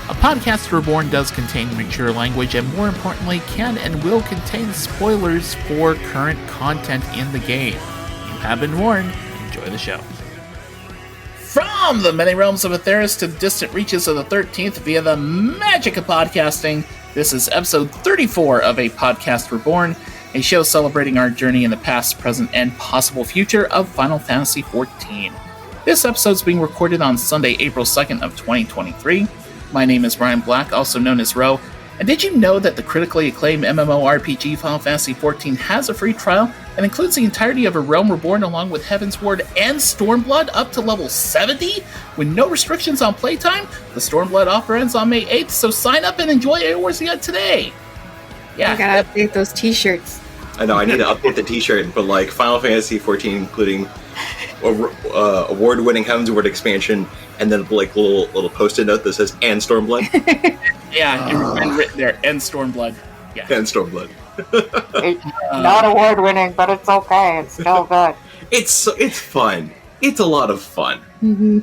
A Podcast Reborn does contain mature language and, more importantly, can and will contain spoilers for current content in the game. You have been warned. Enjoy the show. From the many realms of Atheris to the distant reaches of the 13th via the magic of podcasting, this is episode 34 of A Podcast Reborn, a show celebrating our journey in the past, present, and possible future of Final Fantasy XIV. This episode is being recorded on Sunday, April 2nd of 2023. My name is Ryan Black, also known as Ro, and did you know that the critically acclaimed MMORPG Final Fantasy XIV has a free trial and includes the entirety of A Realm Reborn along with Heaven's Ward and Stormblood up to level 70? With no restrictions on playtime, the Stormblood offer ends on May 8th, so sign up and enjoy AORZI today! Yeah, I gotta update those t-shirts. I know, I need to update the t-shirt and put like Final Fantasy XIV including award-winning Heaven's Ward expansion and then like little post-it note that says and Stormblood. And written there, and Stormblood. Yeah. And Stormblood. It's not award-winning, but it's okay. It's still good. It's fun. It's a lot of fun. Mm-hmm.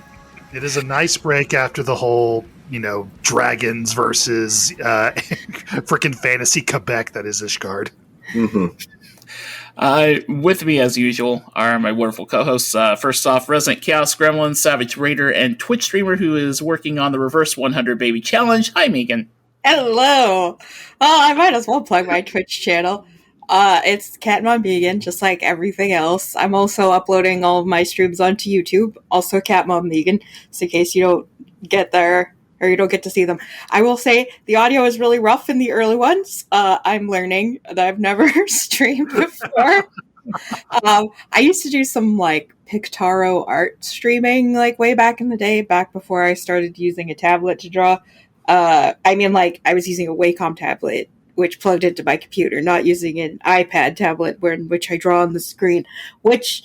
It is a nice break after the whole, dragons versus freaking fantasy Quebec that is Ishgard. Mm-hmm. With me, as usual, are my wonderful co-hosts. First off, Resident Chaos Gremlin, Savage Raider, and Twitch streamer who is working on the Reverse 100 Baby Challenge. Hi, Megan. Hello. Oh, I might as well plug my Twitch channel. It's Catmon Megan, just like everything else. I'm also uploading all of my streams onto YouTube, also Catmon Megan, so in case you don't get there or you don't get to see them. I will say the audio is really rough in the early ones. I'm learning that I've never streamed before. I used to do some Pictaro art streaming way back in the day, back before I started using a tablet to draw. I was using a Wacom tablet, which plugged into my computer, not using an iPad tablet in which I draw on the screen, which,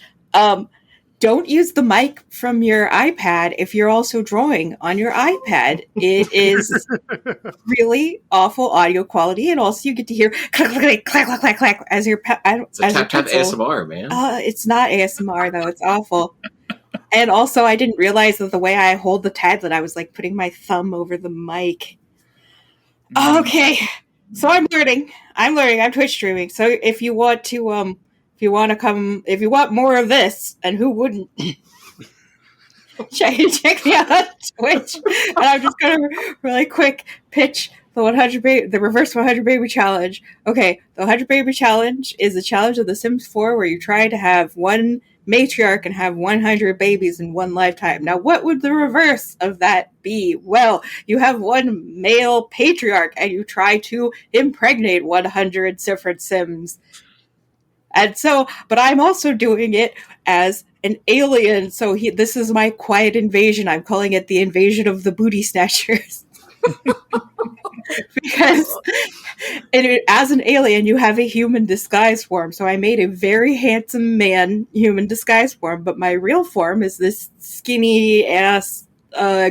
don't use the mic from your iPad if you're also drawing on your iPad. It is really awful audio quality, and also you get to hear clack, clack, clack, clack, clack, clack as your It's a tap ASMR, man. It's not ASMR, though. It's awful. And also, I didn't realize that the way I hold the tablet, I was putting my thumb over the mic. Okay, so I'm learning. I'm Twitch streaming. So if you want to, if you want more of this, and who wouldn't, check me out on Twitch. And I'm just gonna really quick pitch the Reverse 100 Baby Challenge. Okay, the 100 Baby Challenge is a challenge of The Sims 4 where you try to have one matriarch and have 100 babies in one lifetime. Now, what would the reverse of that be? Well, you have one male patriarch and you try to impregnate 100 different Sims. And so, but I'm also doing it as an alien, so this is my quiet invasion. I'm calling it the invasion of the booty snatchers. Because as an alien, you have a human disguise form. So I made a very handsome man human disguise form, but my real form is this skinny ass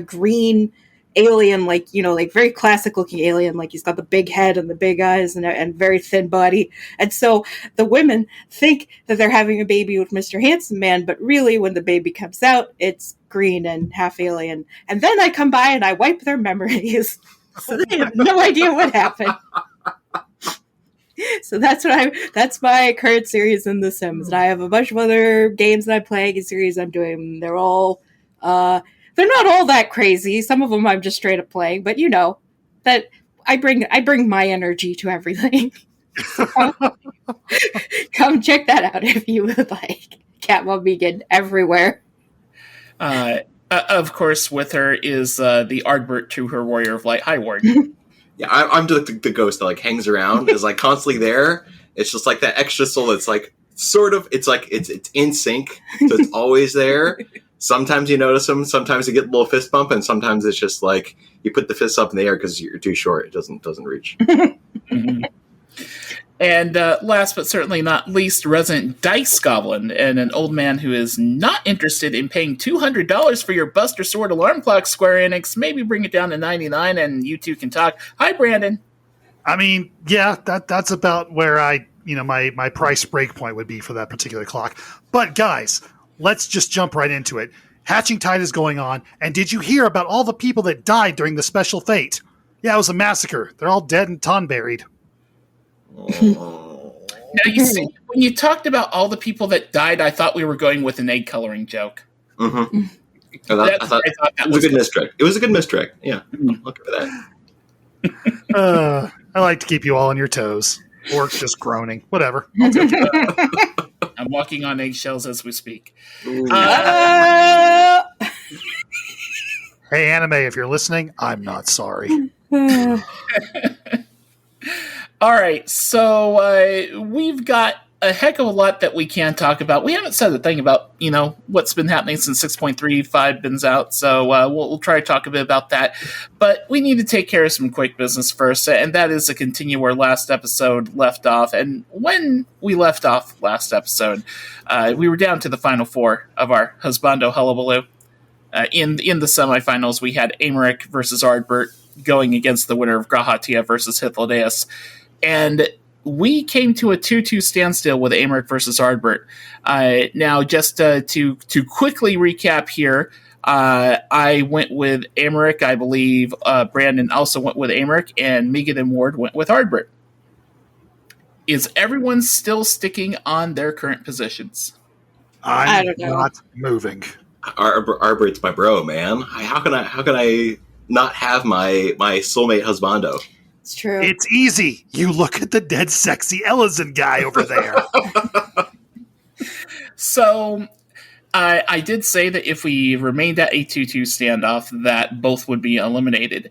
green alien, very classic looking alien. He's got the big head and the big eyes and very thin body. And so the women think that they're having a baby with Mr. Handsome Man, but really when the baby comes out, it's green and half alien. And then I come by and I wipe their memories. So they have no idea what happened. So that's my current series in The Sims. And I have a bunch of other games that I'm playing and series I'm doing. They're all, they're not all that crazy. Some of them I'm just straight up playing, but that I bring my energy to everything. So come check that out if you would like. Catmon Vegan everywhere. Of course, with her is the Ardbert to her Warrior of Light. Hi, Ward. Yeah, I'm the ghost that hangs around, is constantly there. It's just that extra soul that's it's in sync, so it's always there. Sometimes you notice them, sometimes you get a little fist bump, and sometimes it's just you put the fist up in the air because you're too short. It doesn't reach. Mm-hmm. And last but certainly not least, Resident Dice Goblin, and an old man who is not interested in paying $200 for your Buster Sword alarm clock, Square Enix. Maybe bring it down to $99 and you two can talk. Hi, Brandon. I mean, yeah, that's about where my price break point would be for that particular clock. But guys, let's just jump right into it. Hatching Tide is going on, and did you hear about all the people that died during the special fate? Yeah, it was a massacre. They're all dead and ton-buried. Oh. Now, you see, when you talked about all the people that died, I thought we were going with an egg coloring joke. Mm-hmm. I thought it was a good mistrick. It was a good mistrick. Yeah, I'll give it that. I like to keep you all on your toes. Or just groaning. Whatever. I'm walking on eggshells as we speak. Hey, Anime, if you're listening, I'm not sorry. All right, so we've got a heck of a lot that we can talk about. We haven't said a thing about, what's been happening since 6.35 been's out, so we'll try to talk a bit about that. But we need to take care of some quick business first, and that is to continue where last episode left off. And when we left off last episode, we were down to the final four of our Husbando Hullabaloo. In the semifinals, we had Amaric versus Ardbert going against the winner of Grahatia versus Hythlodaeus. And we came to a 2-2 standstill with Amaric versus Ardbert. Now, just to quickly recap here, I went with Amaric. I believe Brandon also went with Amaric, and Megan and Ward went with Ardbert. Is everyone still sticking on their current positions? I don't know. Not moving. Arbert's my bro, man. How can I not have my soulmate husbando? It's true. It's easy. You look at the dead sexy Ellison guy over there. So, I did say that if we remained at a 2-2 standoff, that both would be eliminated.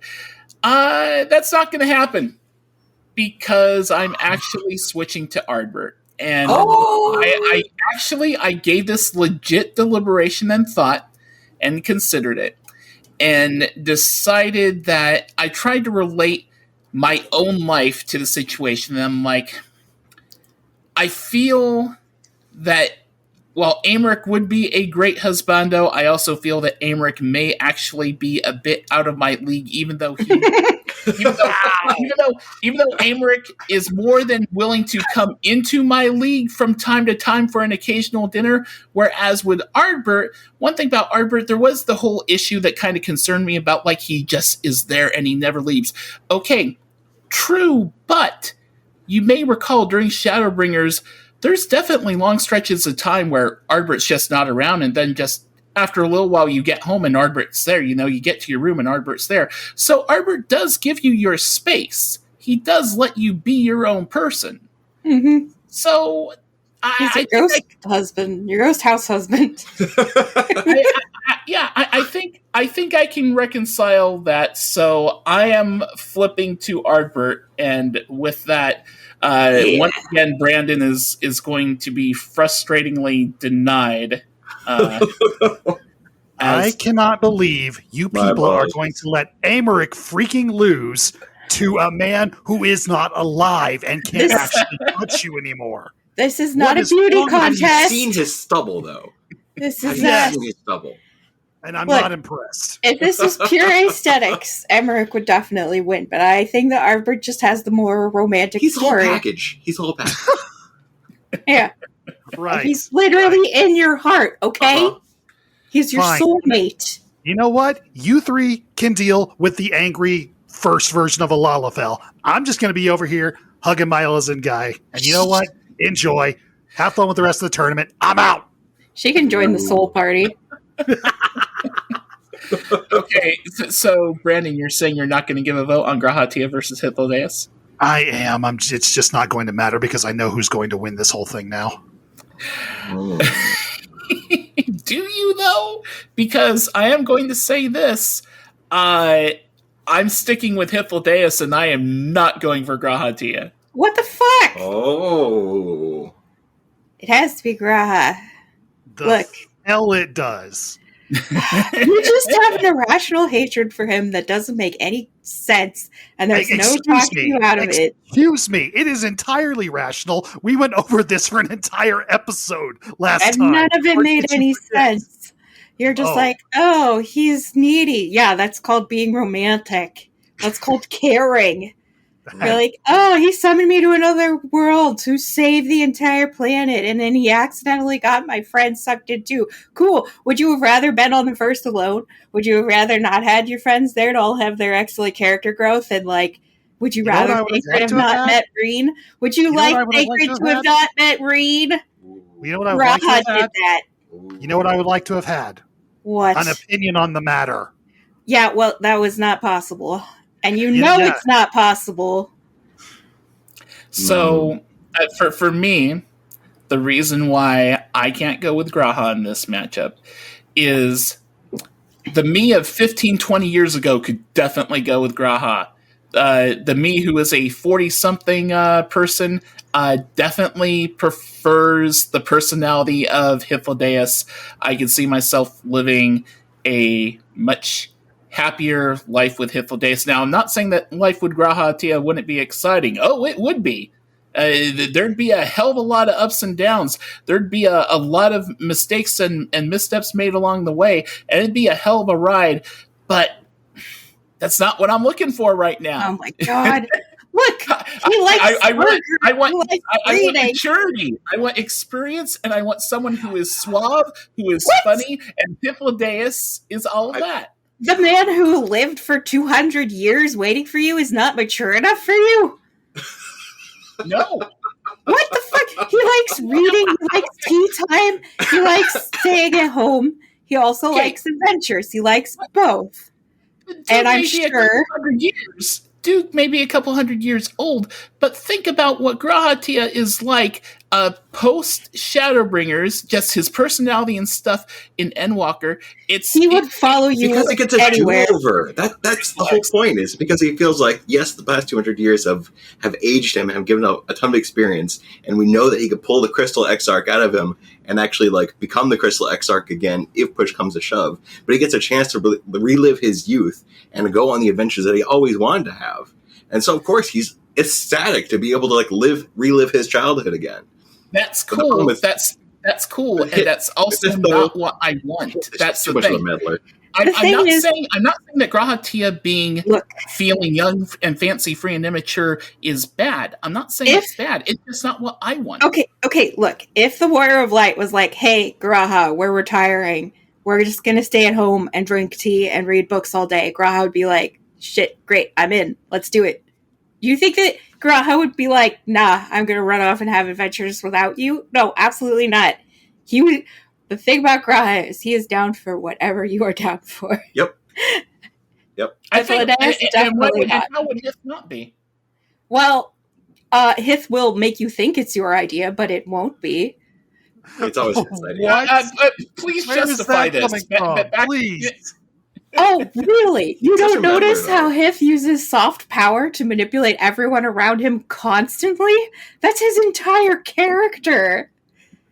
That's not going to happen because I'm actually switching to Ardbert. And I gave this legit deliberation and thought and considered it and decided that I tried to relate my own life to the situation. And I'm like, I feel that while Amaric would be a great husbando, I also feel that Amaric may actually be a bit out of my league, even though Amaric is more than willing to come into my league from time to time for an occasional dinner. Whereas with Ardbert, one thing about Ardbert, there was the whole issue that kind of concerned me about, like, he just is there and he never leaves. Okay, true, but you may recall during Shadowbringers, there's definitely long stretches of time where Ardbert's just not around, and then just after a little while you get home and Ardbert's there. You get to your room and Ardbert's there. So Ardbert does give you your space. He does let you be your own person. Mm-hmm. So he's a ghost husband, your ghost house husband. I think I can reconcile that. So I am flipping to Ardbert, and with that, once again, Brandon is going to be frustratingly denied. I cannot believe you people are going to let Amaric freaking lose to a man who is not alive and can't actually touch you anymore. This is not a beauty contest. Have you seen his stubble, though? This is not. Seen his stubble? And I'm not impressed. If this was pure aesthetics, Amaric would definitely win. But I think that Ardbert just has the more romantic story. He's a whole package. Yeah. Right. He's literally in your heart, okay? Uh-huh. He's your soulmate. You know what? You three can deal with the angry first version of a Lalafell. I'm just going to be over here hugging my Ellison guy. And you know what? Enjoy. Have fun with the rest of the tournament. I'm out. She can join the soul party. Okay, so Brandon, you're saying you're not going to give a vote on Grahatia versus Hythlodaeus? I am. It's just not going to matter because I know who's going to win this whole thing now. Do you, though? Because I am going to say this. I'm sticking with Hythlodaeus, and I am not going for Grahatia. What the fuck? Oh. It has to be Graha. Look. Hell it does. You just have an irrational hatred for him that doesn't make any sense, and there's no talking you out of it. Excuse me, it is entirely rational. We went over this for an entire episode last time. And none of it made any sense. You're just like, oh, he's needy. Yeah, that's called being romantic. That's called caring. You're like, oh, he summoned me to another world to save the entire planet, and then he accidentally got my friend sucked in too. Cool. Would you have rather been on the first alone? Would you have rather not had your friends there to all have their excellent character growth? And like, would you rather Sacred have not met Reen? Would you like Sacred to have not met Reen? You know what I would like to have had? Did that. You know what I would like to have had? What? An opinion on the matter. Yeah, well, that was not possible. And it's not possible. So, for me, the reason why I can't go with Graha in this matchup is the me of 15, 20 years ago could definitely go with Graha. The me who is a 40-something person definitely prefers the personality of Hippodeus. I can see myself living a much happier life with Hippodeus. Now, I'm not saying that life with Grahatia wouldn't be exciting. Oh, it would be. There'd be a hell of a lot of ups and downs. There'd be a lot of mistakes and missteps made along the way, and it'd be a hell of a ride. But that's not what I'm looking for right now. Oh my god! Look, he likes. I want maturity. I want experience, and I want someone who is suave, who is funny, and Hippodeus is all of that. The man who lived for 200 years waiting for you is not mature enough for you? No. What the fuck? He likes reading, he likes tea time, he likes staying at home, he also likes adventures, he likes both. And I'm sure... Dude, maybe a couple hundred years old, but think about what Grahatia is like post Shadowbringers, just his personality and stuff in Endwalker. He would follow you because it gets a do-over. That's the whole point, is because he feels like, yes, the past 200 years have aged him and have given a ton of experience, and we know that he could pull the Crystal Exarch out of him and actually like become the Crystal Exarch again if push comes to shove. But he gets a chance to relive his youth and go on the adventures that he always wanted to have. And so, of course, he's ecstatic to be able to like relive his childhood again. That's cool. That's cool, and that's also not what I want. That's the thing. I'm not saying that Grahatia feeling young and fancy free and immature is bad. I'm not saying it's bad. It's just not what I want. Okay, look. If the Warrior of Light was like, hey, Graha, we're retiring. We're just going to stay at home and drink tea and read books all day. Graha would be like, shit, great, I'm in. Let's do it. You think that Graha would be like, nah, I'm going to run off and have adventures without you? No, absolutely not. The thing about Graha is he is down for whatever you are down for. Yep. I think, and how would Hith not be? Well, Hith will make you think it's your idea, but it won't be. It's always his idea. Please justify this. Please. Oh, really? You don't notice how Hith uses soft power to manipulate everyone around him constantly? That's his entire character.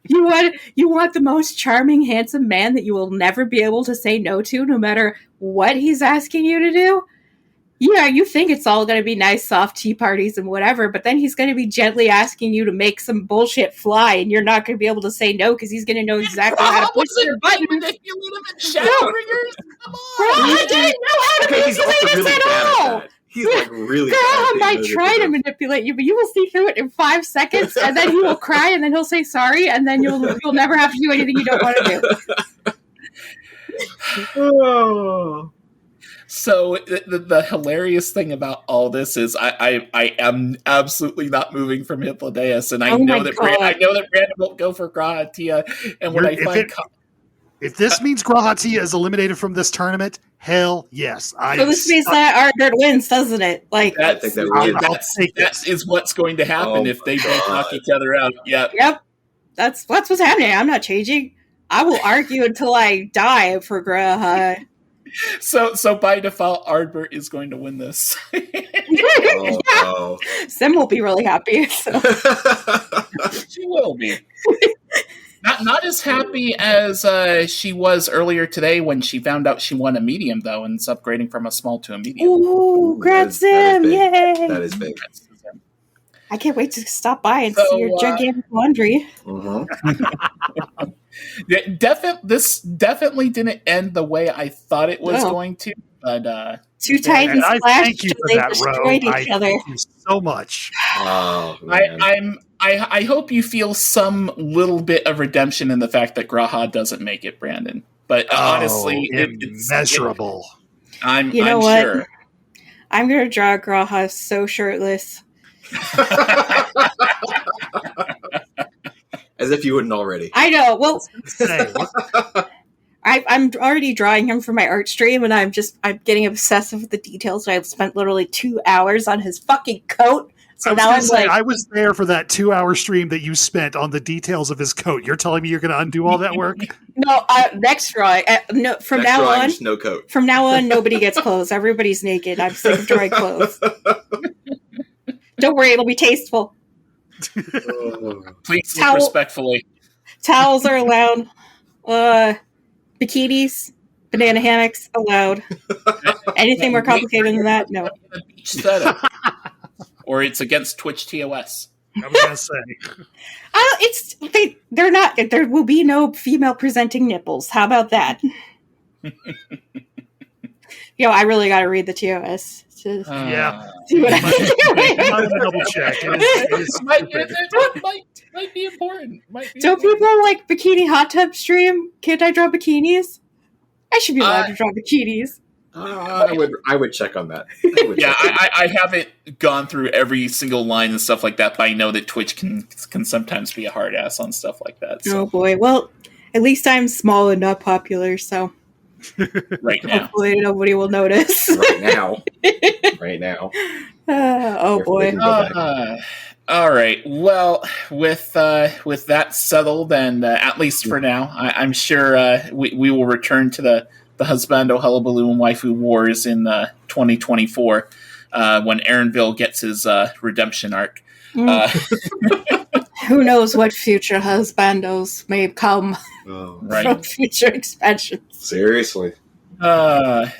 You want the most charming, handsome man that you will never be able to say no to, no matter what he's asking you to do? Yeah, you think it's all going to be nice, soft tea parties and whatever, but then he's going to be gently asking you to make some bullshit fly, and you're not going to be able to say no because he's going to know exactly how to push your button. I didn't know how to manipulate us at all. He's like really. Graham might try to manipulate you, but you will see through it in 5 seconds, and then he will cry, and then he'll say sorry, and then you'll never have to do anything you don't want to do. So the hilarious thing about all this is I am absolutely not moving from Hippodeus, and I know that Brandon won't go for Grahatia. And when if this means Grahatia is eliminated from this tournament, hell yes. So this means that Ardert wins, doesn't it? Like that is what's going to happen if they both knock each other out. Yep. That's what's happening. I'm not changing. I will argue until I die for Graha. So by default, Ardbert is going to win this. Sim will be really happy. So. She will be. Not as happy as she was earlier today when she found out she won a medium, though, and is upgrading from a small to a medium. Ooh, congrats, Sim! Yay! That is big. I can't wait to stop by and see your gigantic laundry. This definitely didn't end the way I thought it was going to, but Two titans And I clashed thank you and for they that, destroyed Ro. I each other. thank you so much. Oh, man. I hope you feel some little bit of redemption in the fact that Graha doesn't make it, Brandon. But honestly, immeasurable. I'm what? sure. I'm gonna draw Graha so shirtless. As if you wouldn't already. I know. Well, Say, I'm already drawing him for my art stream, and I'm getting obsessive with the details. I've spent literally 2 hours on his fucking coat. So now I'm like, I was there for that 2-hour stream that you spent on the details of his coat. You're telling me you're going to undo all that work? no. Next drawing. No, from Next now drawing, on, just no coat. from now on, nobody gets clothes. Everybody's naked. I'm sick of drawing clothes. Don't worry, it'll be tasteful. Please look respectfully. Towels are allowed. Bikinis, banana hammocks allowed. Anything more complicated than that? No. Beach setup. Or it's against Twitch TOS. I was going to say. They're not. There will be no female presenting nipples. How about that? I really got to read the TOS. Yeah. See what I can do. I'm going to double check. It might be important. Don't people like bikini hot tub stream? Can't I draw bikinis? I should be allowed to draw bikinis. I would check on that. I haven't gone through every single line and stuff like that, but I know that Twitch can sometimes be a hard ass on stuff like that. So. Oh boy. Well, at least I'm small and not popular, so right now. Hopefully nobody will notice. Right now. Oh boy. All right. Well, with that settled, and at least for now, I'm sure we will return to the Husbando Hullabaloo and Waifu Wars in 2024 when Aaronville gets his redemption arc. Who knows what future husbandos may come from future expansions? Seriously. Let's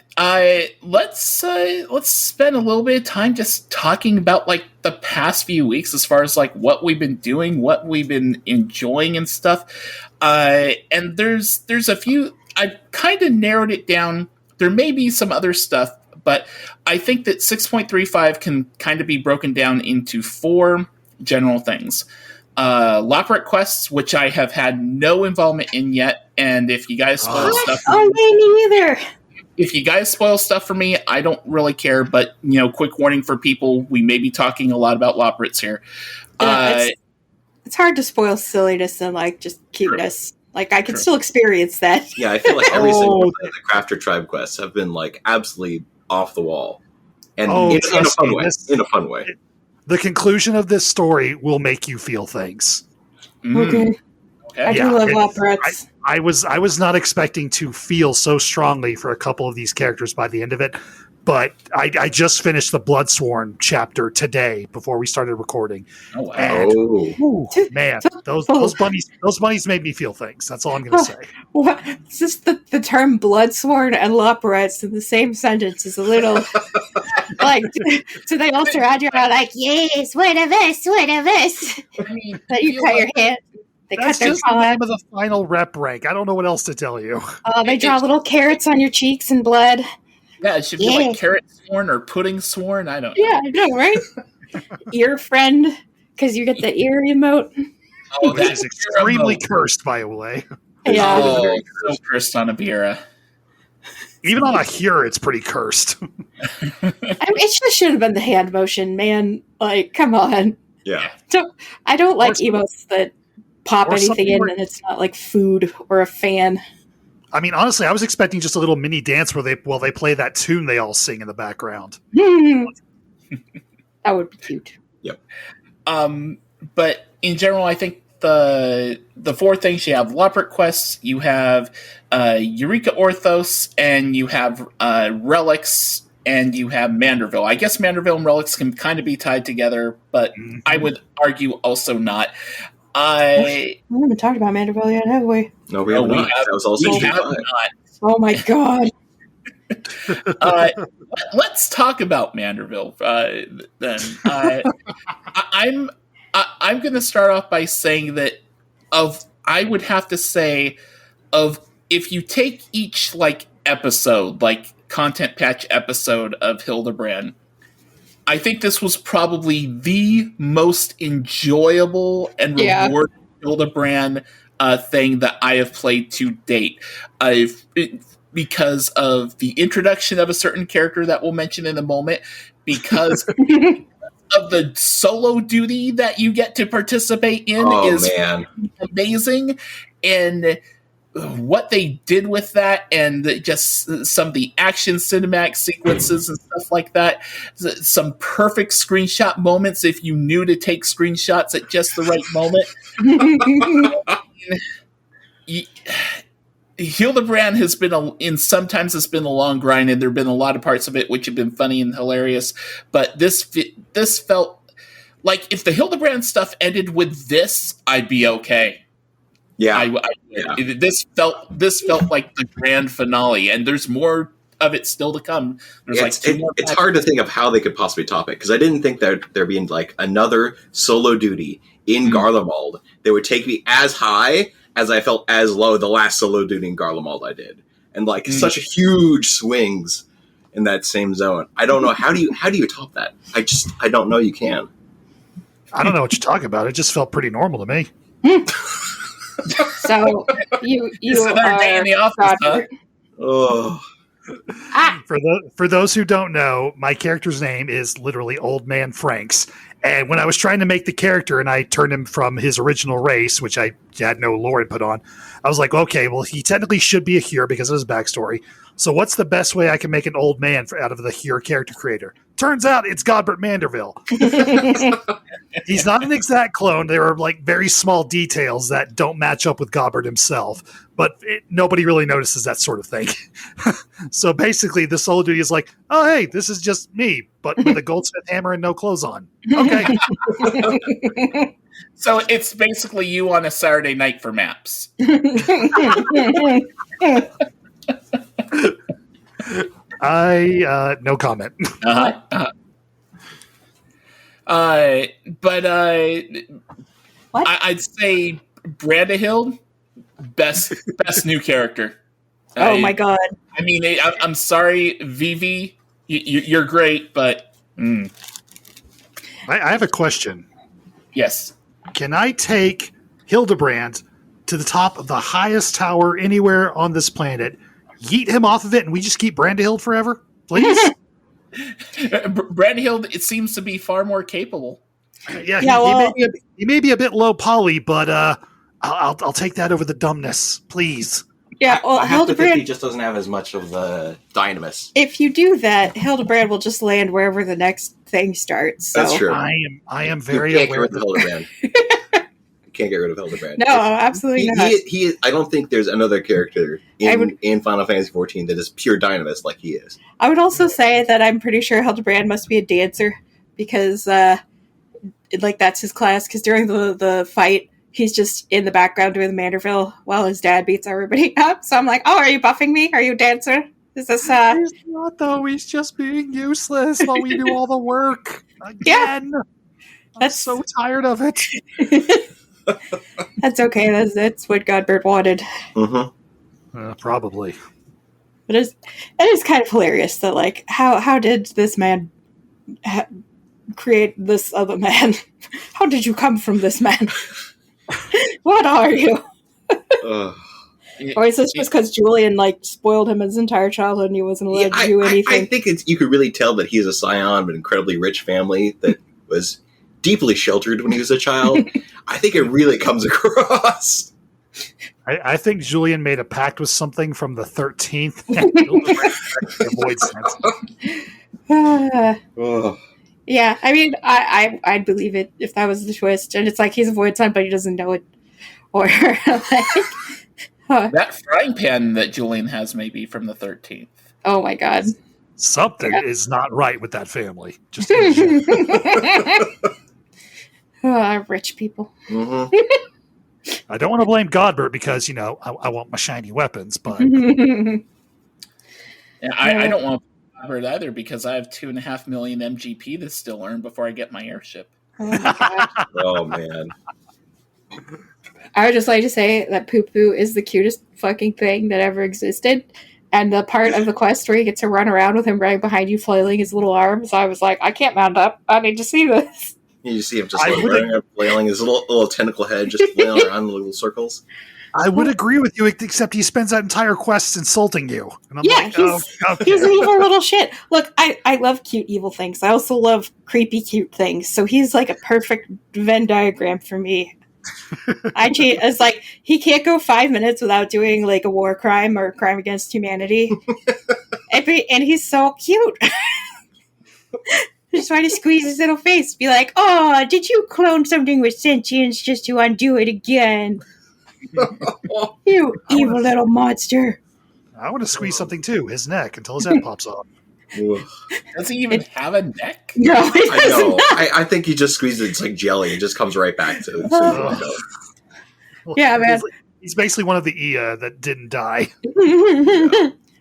spend a little bit of time just talking about like the past few weeks as far as like what we've been doing, what we've been enjoying and stuff. And there's a few. I've kind of narrowed it down. There may be some other stuff, but I think that 6.35 can kind of be broken down into 4 general things. Lockret quests, which I have had no involvement in yet, and if you guys spoil stuff, me neither. If you guys spoil stuff for me, I don't really care. But quick warning for people: we may be talking a lot about Loprits here. It's hard to spoil silliness and like just cuteness. Like I can still experience that. Yeah, I feel like every single one of the Crafter Tribe quests have been like absolutely off the wall, and in a fun way. In a fun way. The conclusion of this story will make you feel things. Okay. I do love Loprits. I was not expecting to feel so strongly for a couple of these characters by the end of it, but I just finished the Bloodsworn chapter today before we started recording. Oh wow! And, man, those bunnies made me feel things. That's all I'm going to say. What? It's just the term Bloodsworn and Loprits in the same sentence is a little like. So they all surround you and are like, "Yes, one of us." I mean, That you cut your hand. That's just the name of the final rep rank. I don't know what else to tell you. They draw little carrots on your cheeks and blood. Yeah, it should be like carrot sworn or pudding sworn. I don't know. Yeah, I know, right? Ear friend, because you get the ear emote. Oh, which is extremely cursed, by the way. Yeah. So cursed on Abira. Even on a Hure, it's pretty cursed. It just should have been the hand motion, man. Like, come on. Yeah. I don't like emotes that pop anything in and it's not like food or a fan. I mean, honestly, I was expecting just a little mini dance where they play that tune they all sing in the background. That would be cute. Yep. But in general, I think the 4 things you have: Loprit quests, you have Eureka Orthos, and you have Relics, and you have Manderville. I guess Manderville and Relics can kind of be tied together, but I would argue also not. We haven't talked about Manderville yet, have we? No, we have not. That was also not. Oh my god. Let's talk about Manderville then. I'm going to start off by saying that I would have to say if you take each like episode, like content patch episode of Hildebrand. I think this was probably the most enjoyable and rewarding Hildebrand thing that I have played to date. Because of the introduction of a certain character that we'll mention in a moment, because of the solo duty that you get to participate in is amazing, and what they did with that, and just some of the action cinematic sequences and stuff like that, some perfect screenshot moments if you knew to take screenshots at just the right moment. Hildebrand has been sometimes it's been a long grind, and there have been a lot of parts of it which have been funny and hilarious. But this felt like if the Hildebrand stuff ended with this, I'd be okay. Yeah, This felt like the grand finale, and there's more of it still to come. There's it's hard to think of how they could possibly top it, because I didn't think that there being like another solo duty in Garlemald that would take me as high as I felt as low the last solo duty in Garlemald I did, and like such huge swings in that same zone. I don't know how do you top that? I don't know you can. I don't know what you're talking about. It just felt pretty normal to me. So you another day in the office, huh? Oh. For those who don't know, my character's name is literally Old Man Franks. And when I was trying to make the character and I turned him from his original race, which I had no lore input on, I was like, okay, well, he technically should be a Hur because of his backstory. So what's the best way I can make an old man out of the Hur character creator? Turns out it's Godbert Manderville. He's not an exact clone. There are like very small details that don't match up with Godbert himself, but nobody really notices that sort of thing. So basically the solo duty is like, oh, hey, this is just me, but with a goldsmith hammer and no clothes on. Okay. So it's basically you on a Saturday night for maps. No comment. But What? I'd say Brandahild, best new character. Oh my god. I mean, I'm sorry, Vivi, you're great, but I have a question. yes. Can I take Hildebrand to the top of the highest tower anywhere on this planet, yeet him off of it, and we just keep Brandahild forever? Please? Brandahild, it seems to be far more capable. Yeah, well, he may be a bit low poly, but I'll take that over the dumbness, please. Yeah, well, I have to think he Hildebrand, just doesn't have as much of the dynamis. if you do that, Hildebrand will just land wherever the next thing starts. So. That's true. I am very you can't aware get rid of Hildebrand. You can't get rid of Hildebrand. No, absolutely not. I don't think there's another character in Final Fantasy XIV that is pure dynamis like he is. I would also say that I'm pretty sure Hildebrand must be a dancer because, that's his class. Because during the fight, he's just in the background doing the Manderville while his dad beats everybody up. So I'm like, oh, are you buffing me? Are you a dancer? Is this He's not, though. He's just being useless while we do all the work. Again. I'm so tired of it. That's okay. That's what Godbert wanted. Mm-hmm. Probably. But it is kind of hilarious that, like, how did this man create this other man? How did you come from this man? What are you? Or is this just because Julian, like, spoiled him his entire childhood and he wasn't allowed to do anything? I think you could really tell that he's a scion of an incredibly rich family that was deeply sheltered when he was a child. I think it really comes across. I think Julian made a pact with something from the 13th. Yeah, I mean, I'd believe it if that was the twist. And it's like he's a void sign, but he doesn't know it. Or, That frying pan that Julian has may be from the 13th. Oh my god. Something is not right with that family. Just rich people. Mm-hmm. I don't want to blame Godbert because, I want my shiny weapons, but... Yeah, I don't want to blame Godbert either because I have 2.5 million MGP to still earn before I get my airship. Oh my god. Oh, man. I would just like to say that Poo Poo is the cutest fucking thing that ever existed. And the part of the quest where you get to run around with him right behind you, flailing his little arms, I was like, I can't mount up. I need to see this. You see him just flailing his little tentacle head, just flailing around in little circles. I would agree with you, except he spends that entire quest insulting you. And I'm he's an evil little shit. Look, I love cute evil things. I also love creepy cute things. So he's like a perfect Venn diagram for me. It's like he can't go 5 minutes without doing like a war crime or a crime against humanity. and he's so cute. Just trying to squeeze his little face, be like, "Oh, did you clone something with sentience just to undo it again? You evil little monster!" I want to squeeze something too, his neck, until his head pops off. Does he even have a neck? No, I know. I think he just squeezes it. It's like jelly. It just comes right back to yeah, man. He's basically one of the Ia that didn't die.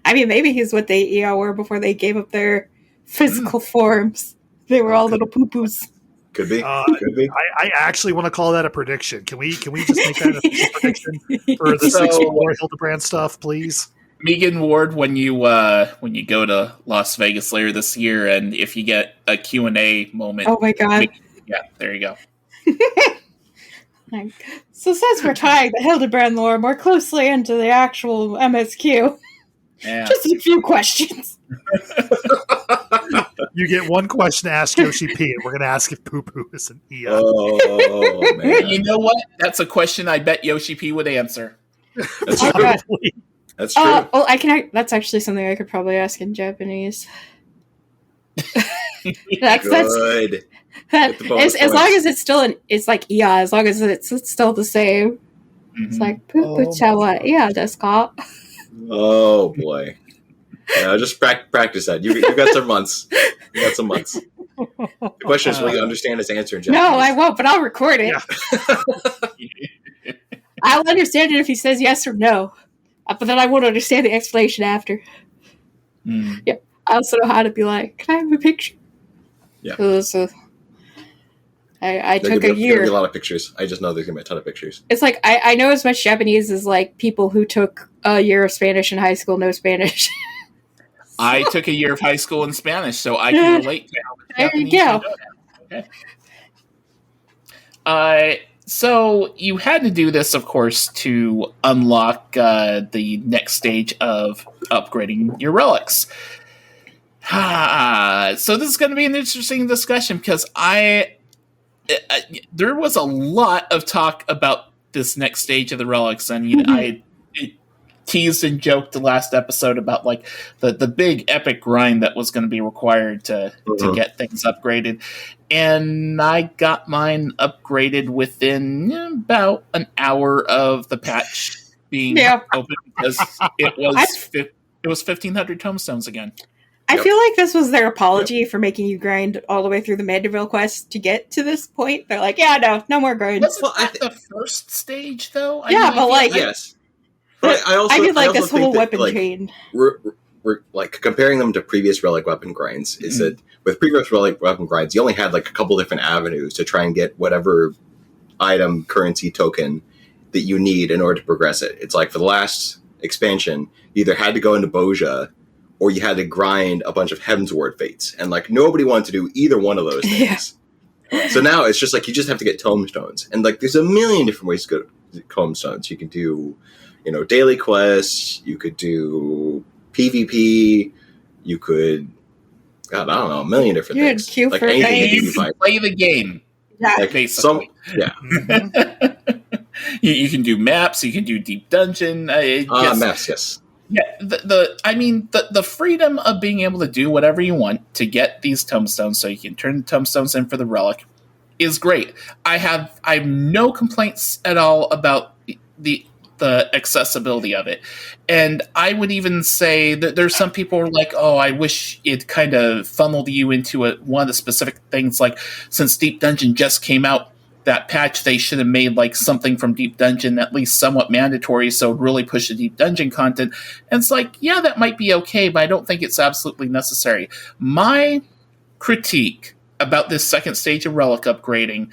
I mean, maybe he's what they Ia were before they gave up their physical forms. They were all little poo-poos. Could be. Could be. I actually want to call that a prediction. Can we just make that a prediction for the 64 Hildebrand stuff, please? Megan Ward, when you go to Las Vegas later this year, and if you get a Q&A moment. Oh my god. Yeah, there you go. So since we're tying the Hildebrand lore more closely into the actual MSQ, just a few questions. You get one question to ask Yoshi P, and we're going to ask if Poo Poo is an Ia. Oh, man. You know what? That's a question I bet Yoshi P would answer. That's true. That's true. That's actually something I could probably ask in Japanese. Good. As long as it's still it's like Ia, as long as it's still the same. Mm-hmm. It's like Poo Poo cha wa Ia desu ka? Oh boy. Yeah, just practice that. You got some months. You got some months. The question is, will you understand his answer in Japanese? No, I won't, but I'll record it. Yeah. I'll understand it if he says yes or no. But then I won't understand the explanation after. Mm. Yeah. I also know how to be like, can I have a picture? Yeah. So I took a year. There's a lot of pictures. I just know there's going to be a ton of pictures. It's like, I know as much Japanese as like people who took a year of Spanish in high school know Spanish. I took a year of high school in Spanish, so I can relate to how Japanese you go. Okay. So you had to do this, of course, to unlock the next stage of upgrading your relics. So this is going to be an interesting discussion because there was a lot of talk about this next stage of the relics, and I teased and joked the last episode about like the big epic grind that was going to be required to get things upgraded, and I got mine upgraded within about an hour of the patch being open because it was 1,500 tomestones again. I feel like this was their apology for making you grind all the way through the Mandeville quest to get to this point. They're like, no more grinds. Wasn't that the first stage, though? Yes. But I mean, like this whole weapon like, chain. We're like comparing them to previous relic weapon grinds. Is that with previous relic weapon grinds, you only had like a couple different avenues to try and get whatever item, currency, token that you need in order to progress it. It's like for the last expansion, you either had to go into Boja or you had to grind a bunch of Heavensward fates, and like nobody wanted to do either one of those things. Yeah. So now it's just like you just have to get tomestones, and like there's a million different ways to get tomestones. You can do, daily quests. You could do PvP. You could, I don't know, a million different things. Queue like for you play the game. Yeah, like basically. You can do maps. You can do deep dungeon. Maps, yes. Yeah, the freedom of being able to do whatever you want to get these tomestones, so you can turn the tomestones in for the relic, is great. I have no complaints at all about the accessibility of it, and I would even say that there's some people who are like, oh, I wish it kind of funneled you into one of the specific things. Like since Deep Dungeon just came out, that patch, they should have made like something from Deep Dungeon at least somewhat mandatory, so really push the Deep Dungeon content. And it's like, yeah, that might be okay, but I don't think it's absolutely necessary. My critique about this second stage of relic upgrading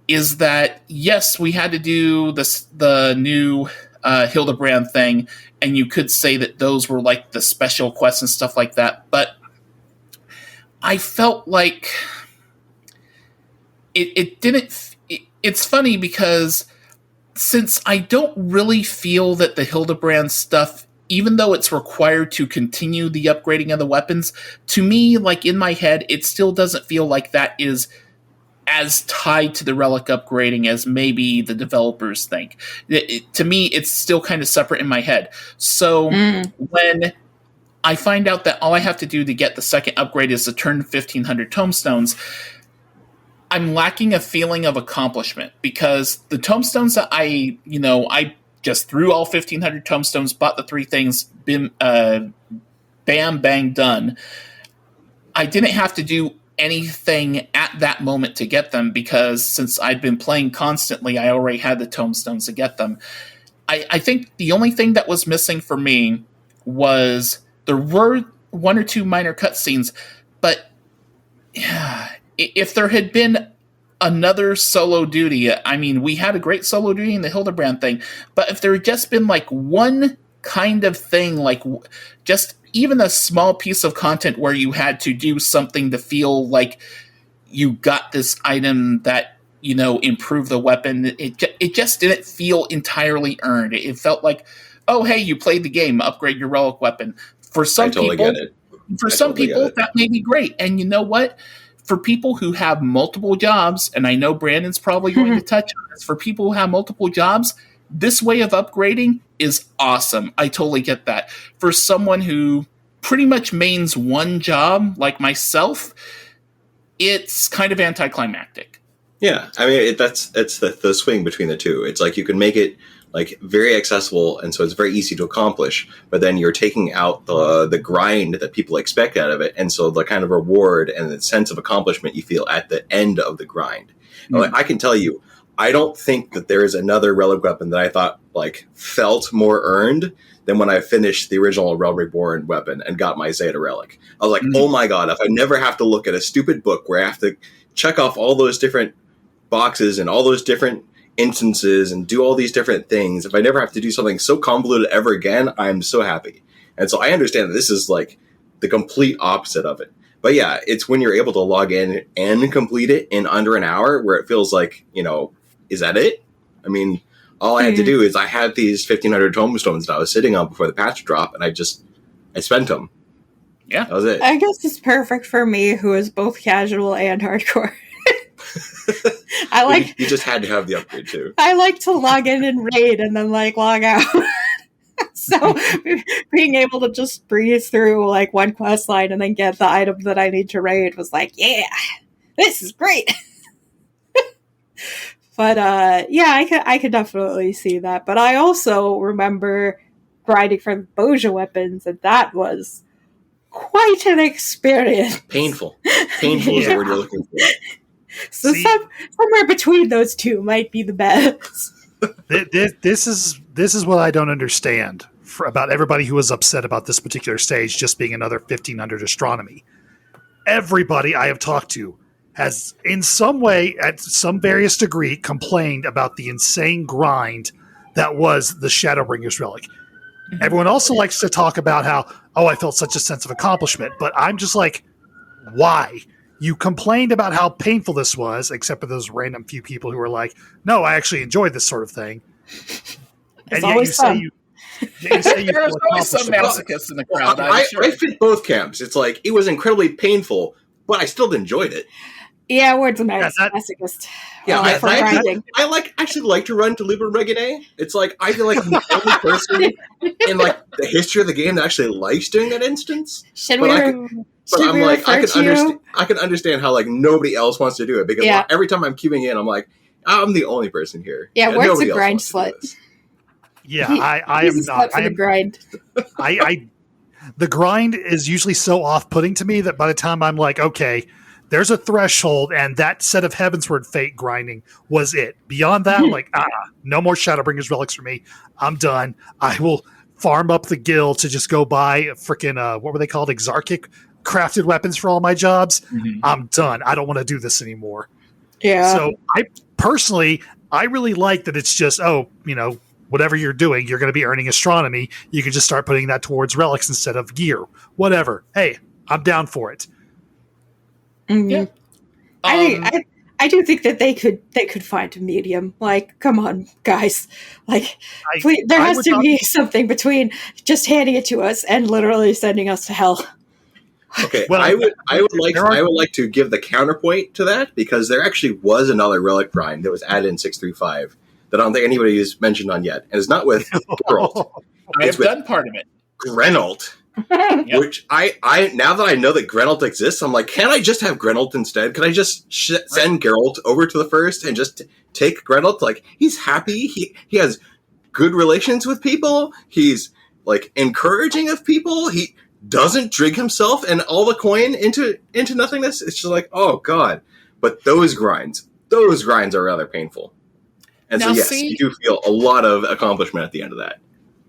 is that, yes, we had to do the new Hildebrand thing, and you could say that those were like the special quests and stuff like that, but I felt like it didn't. It's funny because since I don't really feel that the Hildebrand stuff, even though it's required to continue the upgrading of the weapons, to me, like in my head, it still doesn't feel like that is as tied to the relic upgrading as maybe the developers think. To me, it's still kind of separate in my head. So when I find out that all I have to do to get the second upgrade is to turn 1,500 tomestones, I'm lacking a feeling of accomplishment, because the tomestones that I just threw all 1,500 tomestones, bought the 3 things, bam, bang, done. I didn't have to do anything at that moment to get them, because since I'd been playing constantly, I already had the tomestones to get them. I think the only thing that was missing for me was there were 1 or 2 minor cutscenes, but if there had been another solo duty, I mean, we had a great solo duty in the Hildebrand thing, but if there had just been like one kind of thing, like just even a small piece of content where you had to do something to feel like you got this item that, improved the weapon, it just didn't feel entirely earned. It felt like, oh, hey, you played the game, upgrade your relic weapon. For some people, that may be great. And you know what? For people who have multiple jobs, and I know Brandon's probably going to touch on this, for people who have multiple jobs, this way of upgrading is awesome. I totally get that. For someone who pretty much mains one job, like myself, it's kind of anticlimactic. Yeah, I mean, that's the swing between the two. It's like you can make it like very accessible, and so it's very easy to accomplish, but then you're taking out the grind that people expect out of it, and so the kind of reward and the sense of accomplishment you feel at the end of the grind. Like, I can tell you, I don't think that there is another relic weapon that I thought like felt more earned than when I finished the original Realm Reborn weapon and got my Zeta relic. I was like, oh my god, if I never have to look at a stupid book where I have to check off all those different boxes and all those different instances and do all these different things, if I never have to do something so convoluted ever again, I'm so happy. And so I understand that this is like the complete opposite of it. But yeah, it's when you're able to log in and complete it in under an hour where it feels like, is that it? I mean, all I had to do is I had these 1,500 tomestones that I was sitting on before the patch drop, and I spent them. Yeah. That was it. I guess it's perfect for me, who is both casual and hardcore. You just had to have the upgrade too. I like to log in and raid and then log out. So being able to just breeze through like one quest line and then get the item that I need to raid was like, yeah, this is great. But I could definitely see that. But I also remember grinding for the Boja weapons, and that was quite an experience. Painful is the word you're looking for. So somewhere between those two might be the best. This is what I don't understand about everybody who was upset about this particular stage just being another 1,500 astronomy. Everybody I have talked to has, in some way, at some various degree, complained about the insane grind that was the Shadowbringer's relic. Everyone also likes to talk about how, I felt such a sense of accomplishment, but I'm just like, why? You complained about how painful this was, except for those random few people who were like, no, I actually enjoyed this sort of thing. And yet you say there's always some masochists in the crowd. I fit both camps. It's like, it was incredibly painful, but I still enjoyed it. Yeah, words of masochist. Yeah, I actually like to run to Liber Reginae. It's like, I feel like I'm the only person in like the history of the game that actually likes doing that instance. I can understand how like nobody else wants to do it, because every time I'm queuing in, I'm like, I'm the only person here. Yeah, Ward's a grind slut. Yeah, I am not. For the grind. The grind is usually so off-putting to me that by the time I'm like, okay, there's a threshold, and that set of Heavensward Fate grinding was it. Beyond that, no more Shadowbringer's relics for me. I'm done. I will farm up the guild to just go buy freaking what were they called? Exarchic crafted weapons for all my jobs. I'm done. I don't want to do this anymore. Yeah. So I really like that it's just, whatever you're doing, you're going to be earning astronomy. You can just start putting that towards relics instead of gear. Whatever. Hey, I'm down for it. Mhm. Yeah. I do think that they could find a medium. Like, come on, guys. Like, please, there has to be something between just handing it to us and literally sending us to hell. Okay, Well, I would like to give the counterpoint to that, because there actually was another relic grind that was added in 635 that I don't think anybody has mentioned on yet, and it's not with Geralt. I've done part of it. Grenalt. Yep. Which I now that I know that Grenalt exists, I'm like, can't I just have Grenalt instead? Can I just send Geralt over to the first and just take Grenalt? Like, he's happy. He has good relations with people. He's like encouraging of people. He doesn't drink himself and all the coin into nothingness. It's just like, oh god. But those grinds are rather painful. And Now, so yes, see- you do feel a lot of accomplishment at the end of that.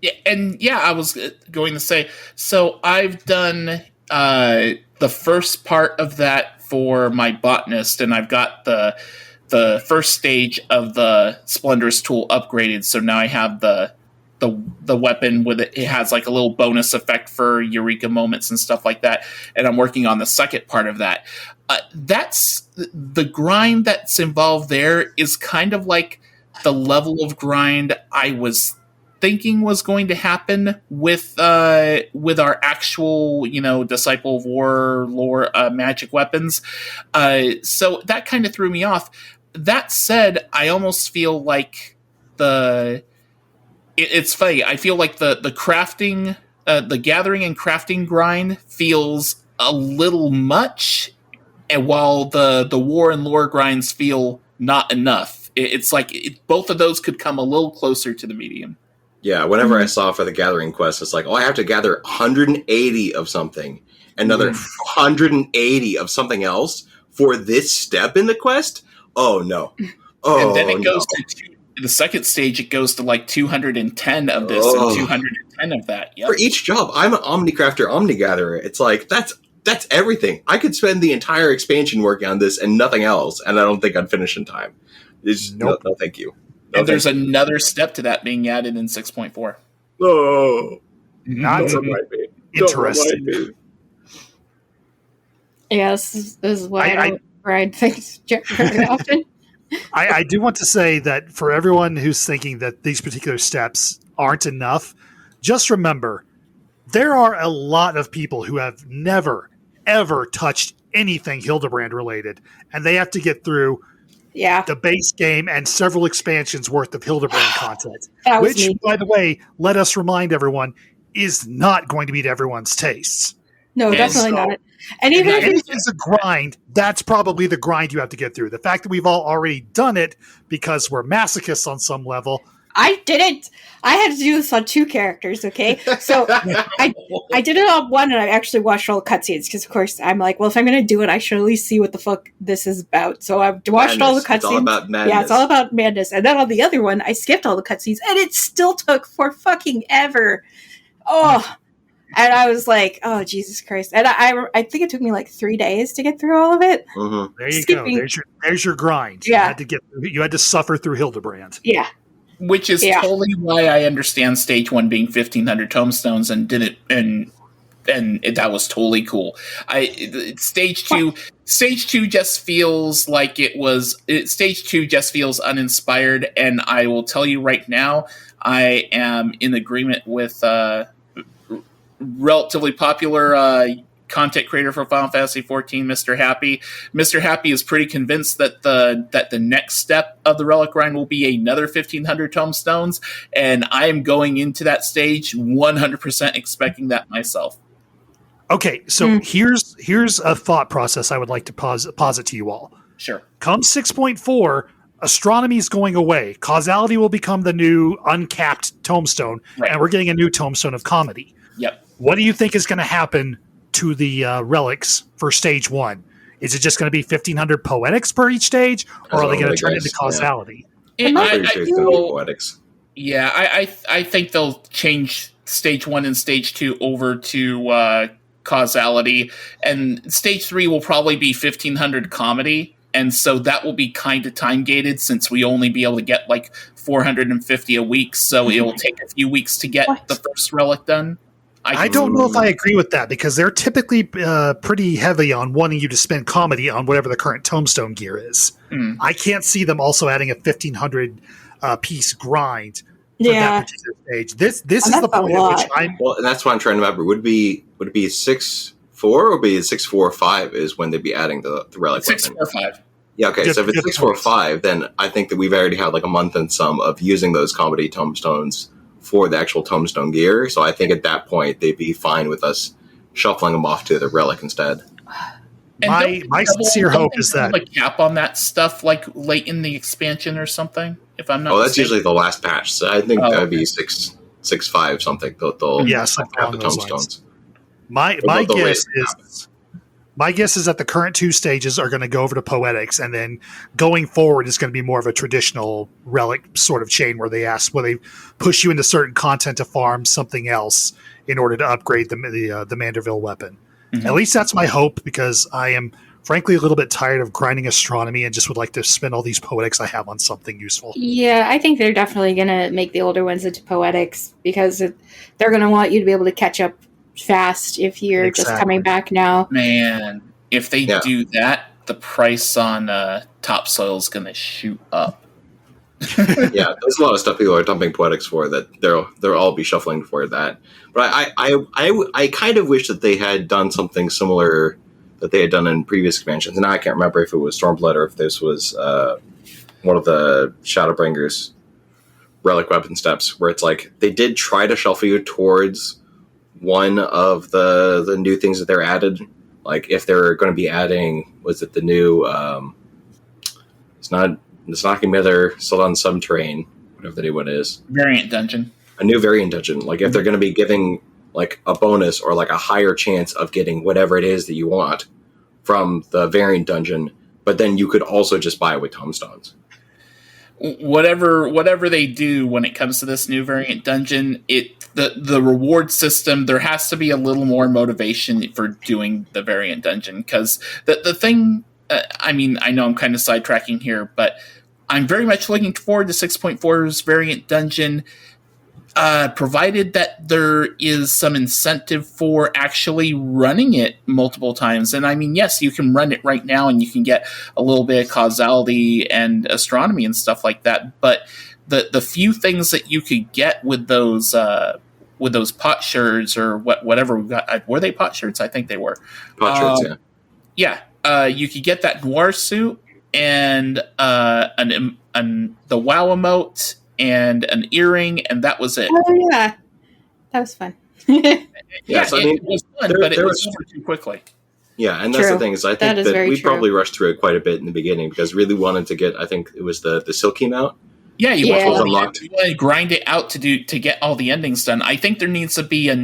Yeah, I was going to say, so I've done the first part of that for my botanist, and I've got the first stage of the Splendorous tool upgraded, so now I have the weapon with it. It has like a little bonus effect for Eureka moments and stuff like that, and I'm working on the second part of that. That's the grind that's involved there is kind of like the level of grind I was thinking was going to happen with our actual, Disciple of War lore magic weapons. So that kind of threw me off. That said, I almost feel like it's funny. I feel like the crafting, the gathering and crafting grind feels a little much, and while the war and lore grinds feel not enough. It's like both of those could come a little closer to the medium. Yeah, whenever I saw for the gathering quest, it's like, oh, I have to gather 180 of something, another 180 of something else for this step in the quest? Oh, no. Oh, and then it goes to the second stage, it goes to like 210 of this and 210 of that. Yep. For each job, I'm an Omnicrafter, Omnigatherer. It's like, that's everything. I could spend the entire expansion working on this and nothing else, and I don't think I'd finish in time. No, thank you. And there's another step to that being added in 6.4. Oh, Not interesting. Yeah, this is why I don't grind things very often. I do want to say that for everyone who's thinking that these particular steps aren't enough, just remember, there are a lot of people who have never, ever touched anything Hildebrand related, and they have to get through the base game and several expansions worth of Hildebrand content. Which, by the way, let us remind everyone, is not going to be to everyone's tastes. No, definitely not. And even if it's a grind, that's probably the grind you have to get through. The fact that we've all already done it because we're masochists on some level. I didn't. I had to do this on 2 characters, okay? So I did it on one, and I actually watched all the cutscenes, because, of course, I'm like, well, if I'm going to do it, I should at least see what the fuck this is about. So I watched all the cutscenes. It's all about madness. Yeah, it's all about madness. And then on the other one, I skipped all the cutscenes, and it still took for fucking ever. Oh, and I was like, oh, Jesus Christ. And I think it took me like 3 days to get through all of it. Mm-hmm. There you go. There's your grind. Yeah. You had to suffer through Hildebrand. Yeah. Which is totally why I understand stage 1 being 1,500 tomestones and didn't, and that was totally cool. Stage two just feels like stage 2 just feels uninspired, and I will tell you right now, I am in agreement with relatively popular content creator for Final Fantasy XIV, Mr. Happy. Mr. Happy is pretty convinced that the next step of the relic grind will be another 1,500 tomestones, and I am going into that stage 100% expecting that myself. Okay, so here's a thought process I would like to posit to you all. Sure. Come 6.4, astronomy is going away. Causality will become the new uncapped tomestone, and we're getting a new tomestone of comedy. Yep. What do you think is going to happen to the relics for stage 1? Is it just going to be 1,500 poetics per each stage, or are they going to turn into causality? Poetics. Yeah, I think they'll change stage 1 and stage 2 over to causality, and stage 3 will probably be 1,500 comedy. And so that will be kind of time gated since we only be able to get like 450 a week. So it will take a few weeks to get the first relic done. I don't know if I agree with that because they're typically pretty heavy on wanting you to spend comedy on whatever the current tombstone gear is. I can't see them also adding a 1,500 piece grind for that particular stage. This is the point at which I'm... Well, and that's what I'm trying to remember. Would it be 6-4 or would it be 6-4-5 is when they'd be adding the relic 6-4-5. Yeah, okay. So if it's 6-4-5, then I think that we've already had like a month and some of using those comedy tombstones for the actual tombstone gear. So I think at that point they'd be fine with us shuffling them off to the relic instead. My sincere hope is that a cap on that stuff like late in the expansion or something. If I'm not, that's usually the last patch. So I think that'd be 6-5 something. They'll have the tombstones. My guess is that the current 2 stages are going to go over to Poetics, and then going forward is going to be more of a traditional relic sort of chain where they push you into certain content to farm something else in order to upgrade the Manderville weapon. Mm-hmm. At least that's my hope, because I am frankly a little bit tired of grinding astronomy and just would like to spend all these Poetics I have on something useful. Yeah, I think they're definitely going to make the older ones into Poetics because they're going to want you to be able to catch up fast if you're just coming back now. Man, if they do that, the price on topsoil is going to shoot up. Yeah, there's a lot of stuff people are dumping Poetics for that they'll all be shuffling for that. But I kind of wish that they had done something similar that they had done in previous expansions. And now I can't remember if it was Stormblood or if this was one of the Shadowbringers relic weapon steps, where it's like they did try to shuffle you towards one of the new things that they're added. Like if they're going to be adding, was it the new it's not Mither, still on Subterrane, whatever the new one is. Variant dungeon. A new variant dungeon. Like if they're going to be giving like a bonus or like a higher chance of getting whatever it is that you want from the variant dungeon, but then you could also just buy it with tombstones. Whatever they do when it comes to this new variant dungeon, the reward system, there has to be a little more motivation for doing the variant dungeon, because the thing, I mean, I know I'm kind of sidetracking here, but I'm very much looking forward to 6.4's variant dungeon, provided that there is some incentive for actually running it multiple times. And I mean, yes, you can run it right now and you can get a little bit of causality and astronomy and stuff like that, but the few things that you could get with those pot shirts or whatever we got, were they pot shirts? I think they were. Pot shirts, yeah. You could get that noir suit and the WoW emote and an earring, and that was it. Oh yeah, that was fun. Yes, I mean, it was fun, but it was over too quickly. Yeah, and that's the thing is, I think that we probably rushed through it quite a bit in the beginning because really wanted to get. I think it was the Silky mount. Yeah, you want to grind it out to get all the endings done. I think there needs to be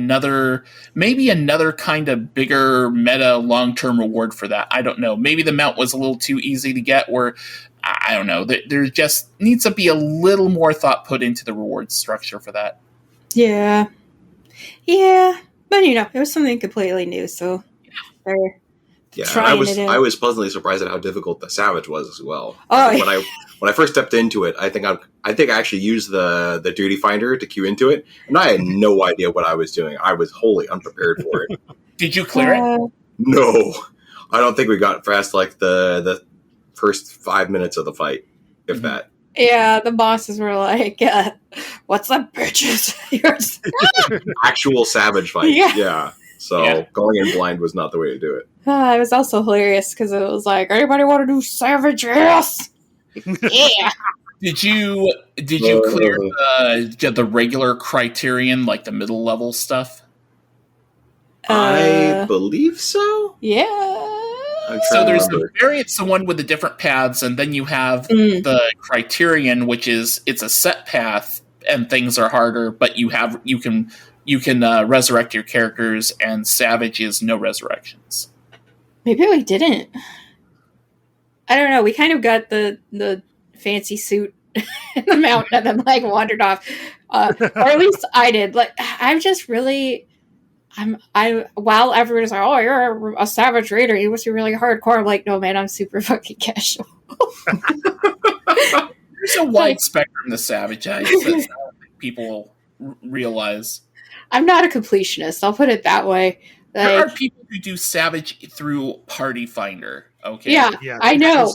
maybe another kind of bigger meta long-term reward for that. I don't know. Maybe the mount was a little too easy to get, or I don't know. There just needs to be a little more thought put into the reward structure for that. Yeah. But it was something completely new, so they're I was pleasantly surprised at how difficult the Savage was as well. Oh, when I first stepped into it, I think I actually used the Duty Finder to queue into it, and I had no idea what I was doing. I was wholly unprepared for it. Did you clear it? No, I don't think we got past like the first 5 minutes of the fight, if that. Yeah, the bosses were like, "What's up, bitches?" Actual Savage fight. Yeah. So going in blind was not the way to do it. It was also hilarious because it was like, anybody want to do Savage? Yes. Yeah. Did you clear the regular Criterion, like the middle level stuff? I believe so. Yeah. So there's the variants, the one with the different paths, and then you have the Criterion, which is it's a set path and things are harder, but you can resurrect your characters, and Savage is no resurrections. Maybe we didn't. I don't know. We kind of got the fancy suit and the mountain and then wandered off. Or at least I did. I'm just really while everyone's like, oh, you're a savage raider, you must be really hardcore. I'm like, no, man, I'm super fucking casual. There's a wide spectrum to Savage Ice that I don't think people realize. I'm not a completionist, I'll put it that way. There are people who do Savage through Party Finder, okay? Yeah, I know.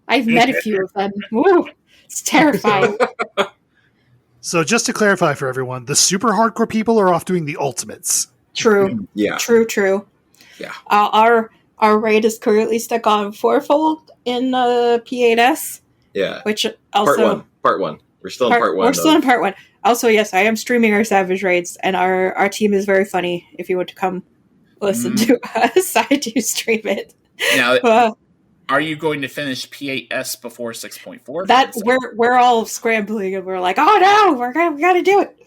I've met a few of them. Woo, it's terrifying. So just to clarify for everyone, the super hardcore people are off doing the ultimates. True. Yeah. True. Yeah. Our raid is currently stuck on fourfold in P8S. Yeah. Which also Part one. We're still in part one. We're still in part one. Also, yes, I am streaming our Savage raids, and our team is very funny. If you want to come listen to us, I do stream it. Now, are you going to finish P8S before 6.4? That we're all scrambling, and we're like, oh no, we gotta do it.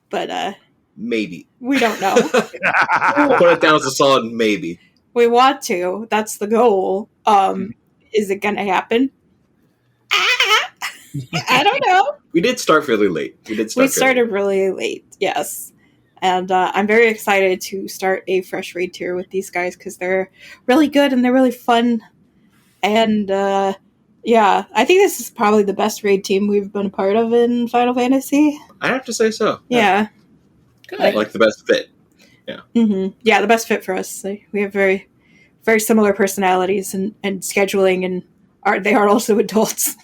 But maybe we don't know. Put it down as a solid maybe. We want to. That's the goal. Is it gonna happen? I don't know. We did start fairly late. We started really late, yes. And I'm very excited to start a fresh raid tier with these guys because they're really good and they're really fun. And yeah, I think this is probably the best raid team we've been a part of in Final Fantasy. I have to say so. Yeah. Good. Like the best fit. Yeah. Mm-hmm. Yeah, the best fit for us. We have very, very similar personalities and scheduling, and they are also adults.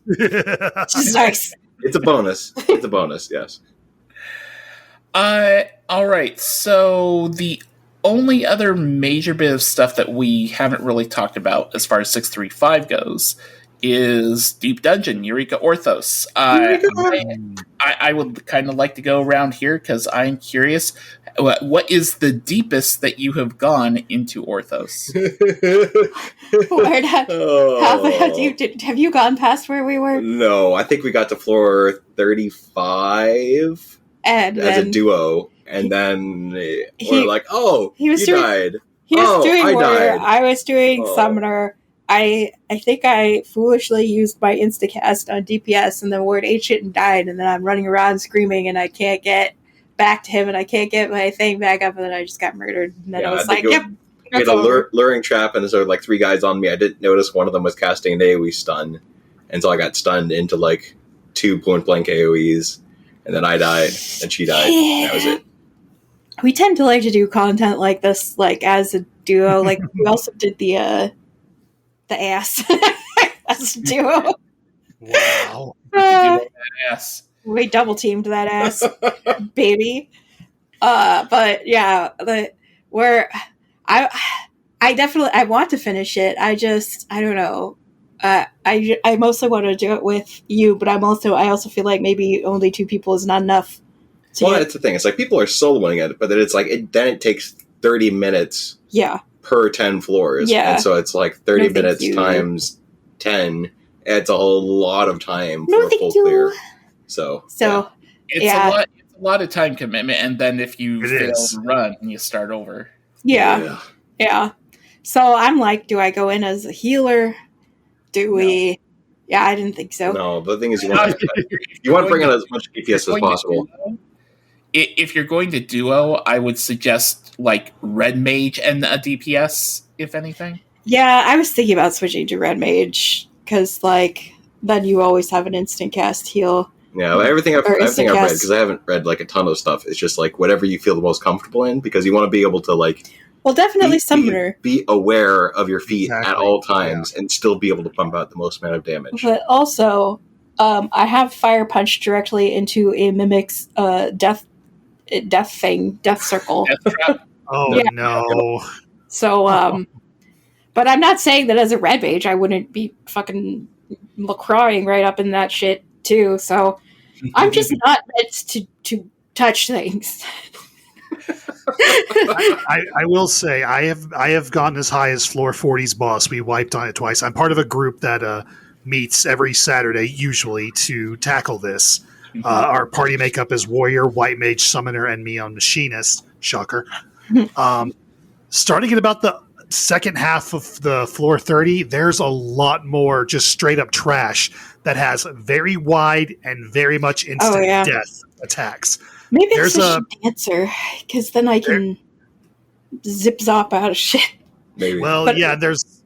Which is nice. It's a bonus. It's a bonus, yes. All right. So the only other major bit of stuff that we haven't really talked about as far as 635 goes is Deep Dungeon, Eureka Orthos. I would kind of like to go around here because I'm curious. What is the deepest that you have gone into Orthos? Have you gone past where we were? No, I think we got to floor 35 and as a duo, and then we're like, "Oh, you died." He was doing warrior. Died. I was doing summoner. I think I foolishly used my instacast on DPS, and then Ward ate shit and died, and then I'm running around screaming, and I can't get back to him, and I can't get my thing back up, and then I just got murdered. And then I was like, "Yep." I had a luring trap, and there's like 3 guys on me. I didn't notice one of them was casting an AoE stun, and so I got stunned into like 2 point blank AoEs, and then I died, and she died. And that was it. We tend to like to do content like this, like as a duo. Like we also did the ass as a duo. Wow. Ass. We double teamed that ass, baby. But yeah, I definitely want to finish it. I don't know. I mostly want to do it with you, but I also feel like maybe only 2 people is not enough. Well, that's the thing. It's like people are soloing it, but then it's like then it takes 30 minutes. Yeah. Per 10 floors. Yeah. And so it's like 30 minutes times 10. It's a whole lot of time for a full clear. So yeah. It's a lot of time commitment, and then if you fail to run, you start over. Yeah. So I'm like, do I go in as a healer? Do we? Yeah, I didn't think so. No, but the thing is, you want to bring in as much DPS as possible. If you're going to duo, I would suggest like Red Mage and a DPS, if anything. Yeah, I was thinking about switching to Red Mage because, like, then you always have an instant cast heal. Yeah, everything I've read, because I haven't read like a ton of stuff. It's just like whatever you feel the most comfortable in, because you want to be able to like. Well, definitely summoner. Be aware of your feet at all times and still be able to pump out the most amount of damage. But also, I have Fire Punch directly into a Mimic's death circle. Death trap. Oh, yeah. No. So, but I'm not saying that as a Red Mage, I wouldn't be fucking crying right up in that shit, too. So, I'm just not meant to touch things. I will say I have gotten as high as floor 40's boss. We wiped on it twice. I'm part of a group that meets every Saturday usually to tackle this. Our party makeup is warrior, white mage, summoner, and me on machinist. Shocker. Starting at about the second half of the floor 30, there's a lot more just straight up trash that has very wide and very much instant death attacks. Maybe I There's switch to dancer, because then I can zip zop out of shit. Maybe. Well, But yeah, it's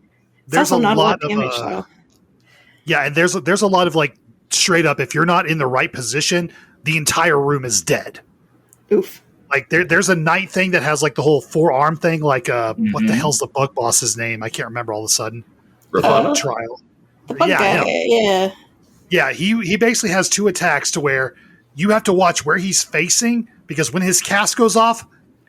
there's also a not lot a lot of damage, of though. yeah, and there's a lot of like straight up. If you're not in the right position, the entire room is dead. Oof. Like there's a knight thing that has like the whole forearm thing. Like what the Mhm. hell's the bug boss's name? I can't remember all of a sudden. Grafana? Trial. The bug Yeah, guy, him. yeah. Yeah, he basically has 2 attacks to where you have to watch where he's facing because when his cast goes off,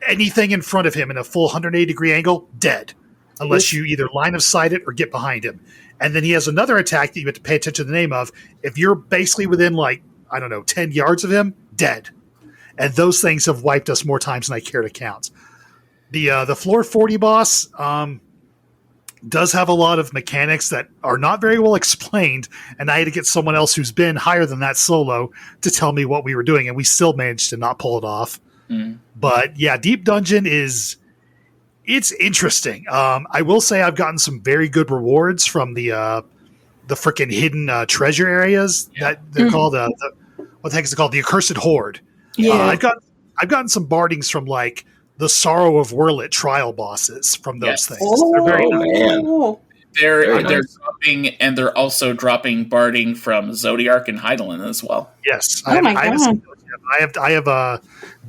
anything in front of him in a full 180-degree angle, dead. Unless you either line of sight it or get behind him. And then he has another attack that you have to pay attention to the name of. If you're basically within, like, I don't know, 10 yards of him, dead. And those things have wiped us more times than I care to count. The floor 40 boss does have a lot of mechanics that are not very well explained, and I had to get someone else who's been higher than that solo to tell me what we were doing, and we still managed to not pull it off. But yeah, Deep Dungeon it's interesting. I will say I've gotten some very good rewards from the freaking hidden treasure areas that they're called. What the heck is it called? The Accursed Hoard. Yeah. I've gotten some bardings from like the Sorrow of Wurlit trial bosses from those things. They're very nice. man. They're Very nice. dropping, and they're also dropping barding from Zodiac and Hydaelyn as well. Yes. Oh my haven't God. seen those yet. I have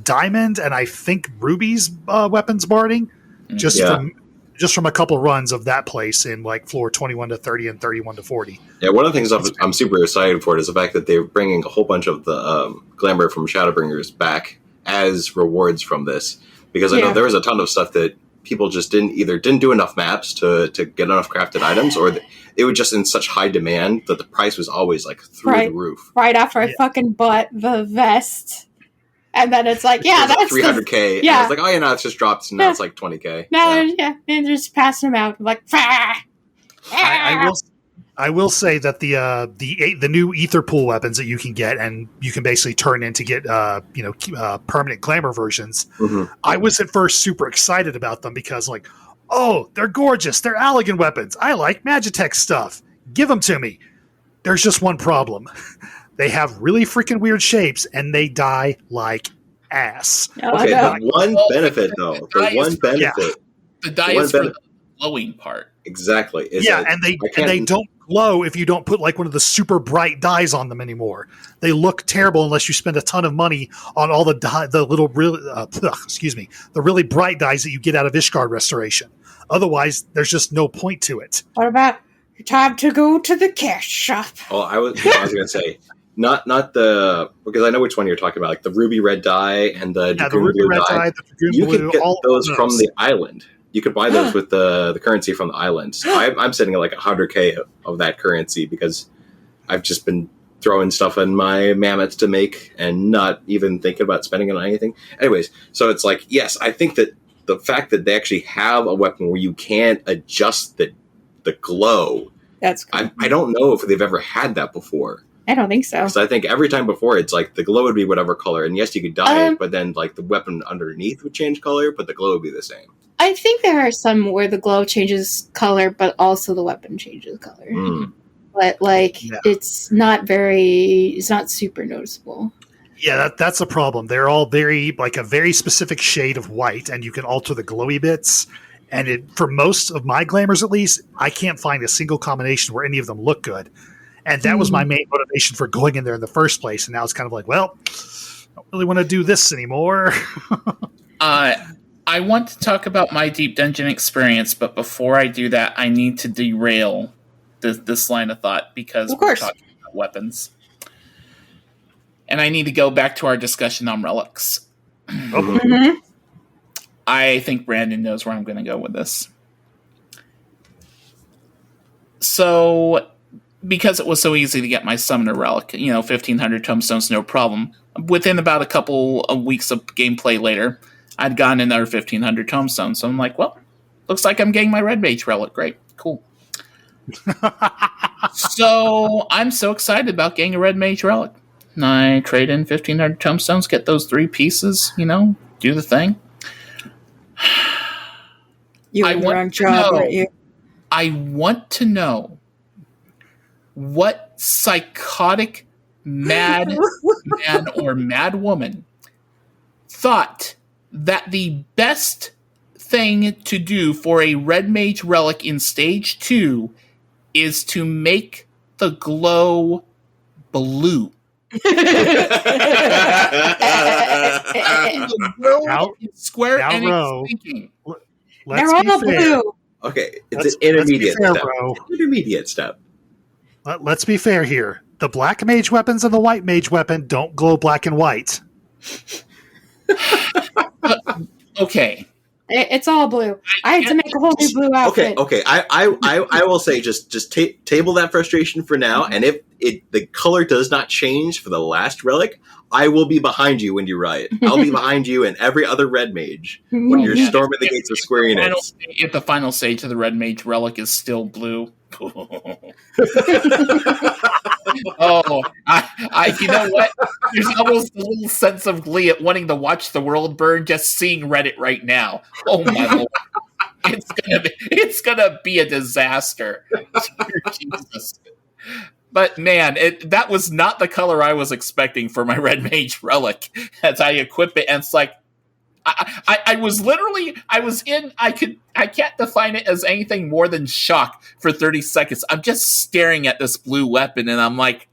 Diamond and I think Ruby's weapons barding just from a couple runs of that place in like floor 21 to 30 and 31 to 40. Yeah, one of the things I'm super excited for is the fact that they're bringing a whole bunch of the glamour from Shadowbringers back as rewards from this. Because I know there was a ton of stuff that people just didn't do enough maps to get enough crafted items, or it was just in such high demand that the price was always like through the roof. Right after I fucking bought the vest. And then it's like, yeah, that's 300K. And I was like, oh, yeah, no, it's just dropped. So now it's like 20K. No, and they're just passing them out. I'm like, I will say that the new ether pool weapons that you can get and you can basically turn in to get permanent glamour versions. Mm-hmm. I was at first super excited about them because like, oh, they're gorgeous. They're Allegan weapons. I like Magitech stuff. Give them to me. There's just one problem. They have really freaking weird shapes and they die like ass. Okay, the one benefit though. The die is for the glowing part. Exactly. And they don't glow if you don't put like one of the super bright dyes on them anymore. They look terrible unless you spend a ton of money on all the really bright dyes that you get out of Ishgard Restoration. Otherwise, there's just no point to it. What about time to go to the cash shop? Oh, I was going to say not the, because I know which one you're talking about, like the ruby red dye and the ruby red dye, the dragoon you blue, can get all those from the island. You could buy those with the currency from the island. So I'm sitting at like 100K of that currency because I've just been throwing stuff in my mammoth to make and not even thinking about spending it on anything. Anyways, so it's like, yes, I think that the fact that they actually have a weapon where you can adjust the glow. That's cool. I don't know if they've ever had that before. I don't think so. Because I think every time before, it's like the glow would be whatever color. And yes, you could dye it, but then like the weapon underneath would change color, but the glow would be the same. I think there are some where the glow changes color, but also the weapon changes color. But it's not super noticeable. Yeah, that's a problem. They're all very like a very specific shade of white, and you can alter the glowy bits. And for most of my glamours, at least, I can't find a single combination where any of them look good. And that was my main motivation for going in there in the first place. And now it's kind of like, well, I don't really want to do this anymore. I want to talk about my Deep Dungeon experience, but before I do that, I need to derail this line of thought because we're talking about weapons. And I need to go back to our discussion on relics. Mm-hmm. I think Brandon knows where I'm going to go with this. So, because it was so easy to get my summoner relic, 1,500 tomestones, no problem. Within about a couple of weeks of gameplay later, I'd gotten another 1,500 tomestones. So I'm like, well, looks like I'm getting my red mage relic. Great, cool. So I'm so excited about getting a red mage relic. And I trade in 1,500 tomestones, get those 3 pieces, do the thing. You were in the wrong job, weren't you? I want to know what psychotic mad man or mad woman thought that the best thing to do for a red mage relic in stage 2 is to make the glow blue. Now- Square now, Enix Ro, thinking. Let's They're be all fair. blue. Okay, it's Let's- an intermediate let's be fair, step. bro. Intermediate step. Let's be fair here. The black mage weapons and the white mage weapon don't glow black and white. Okay. It's all blue. I had to make a whole new blue outfit. Okay. I will say just table that frustration for now. And if the color does not change for the last relic, I will be behind you when you riot. I'll be behind you and every other red mage when you're Yeah. storming the gates of Square Enix. If the final stage of the red mage relic is still blue. Oh, I you know what? There's almost a little sense of glee at wanting to watch the world burn just seeing Reddit right now. Oh my lord. It's gonna be a disaster. Jesus. But man, that was not the color I was expecting for my red mage relic as I equip it, and it's like I can't define it as anything more than shock for 30 seconds. I'm just staring at this blue weapon and I'm like,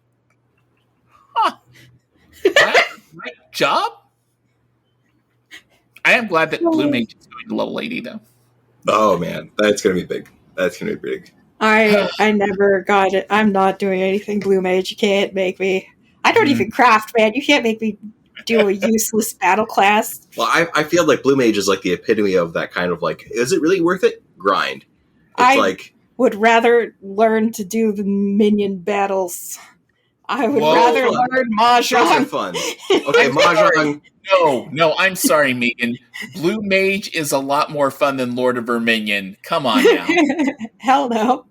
right job? I am glad that Blue Mage is going to level 80 though. Oh man, that's gonna be big. That's gonna be big. I never got it. I'm not doing anything blue mage. You can't make me. I don't even craft, man. You can't make me do a useless battle class. Well, I feel like Blue Mage is like the epitome of that kind of like, is it really worth it? Grind. It's would rather learn to do the minion battles. I would Whoa. rather learn those are Mahjong. fun. Okay, Mahjong. No, I'm sorry, Megan. Blue Mage is a lot more fun than Lord of Verminion. Come on now. Hell no.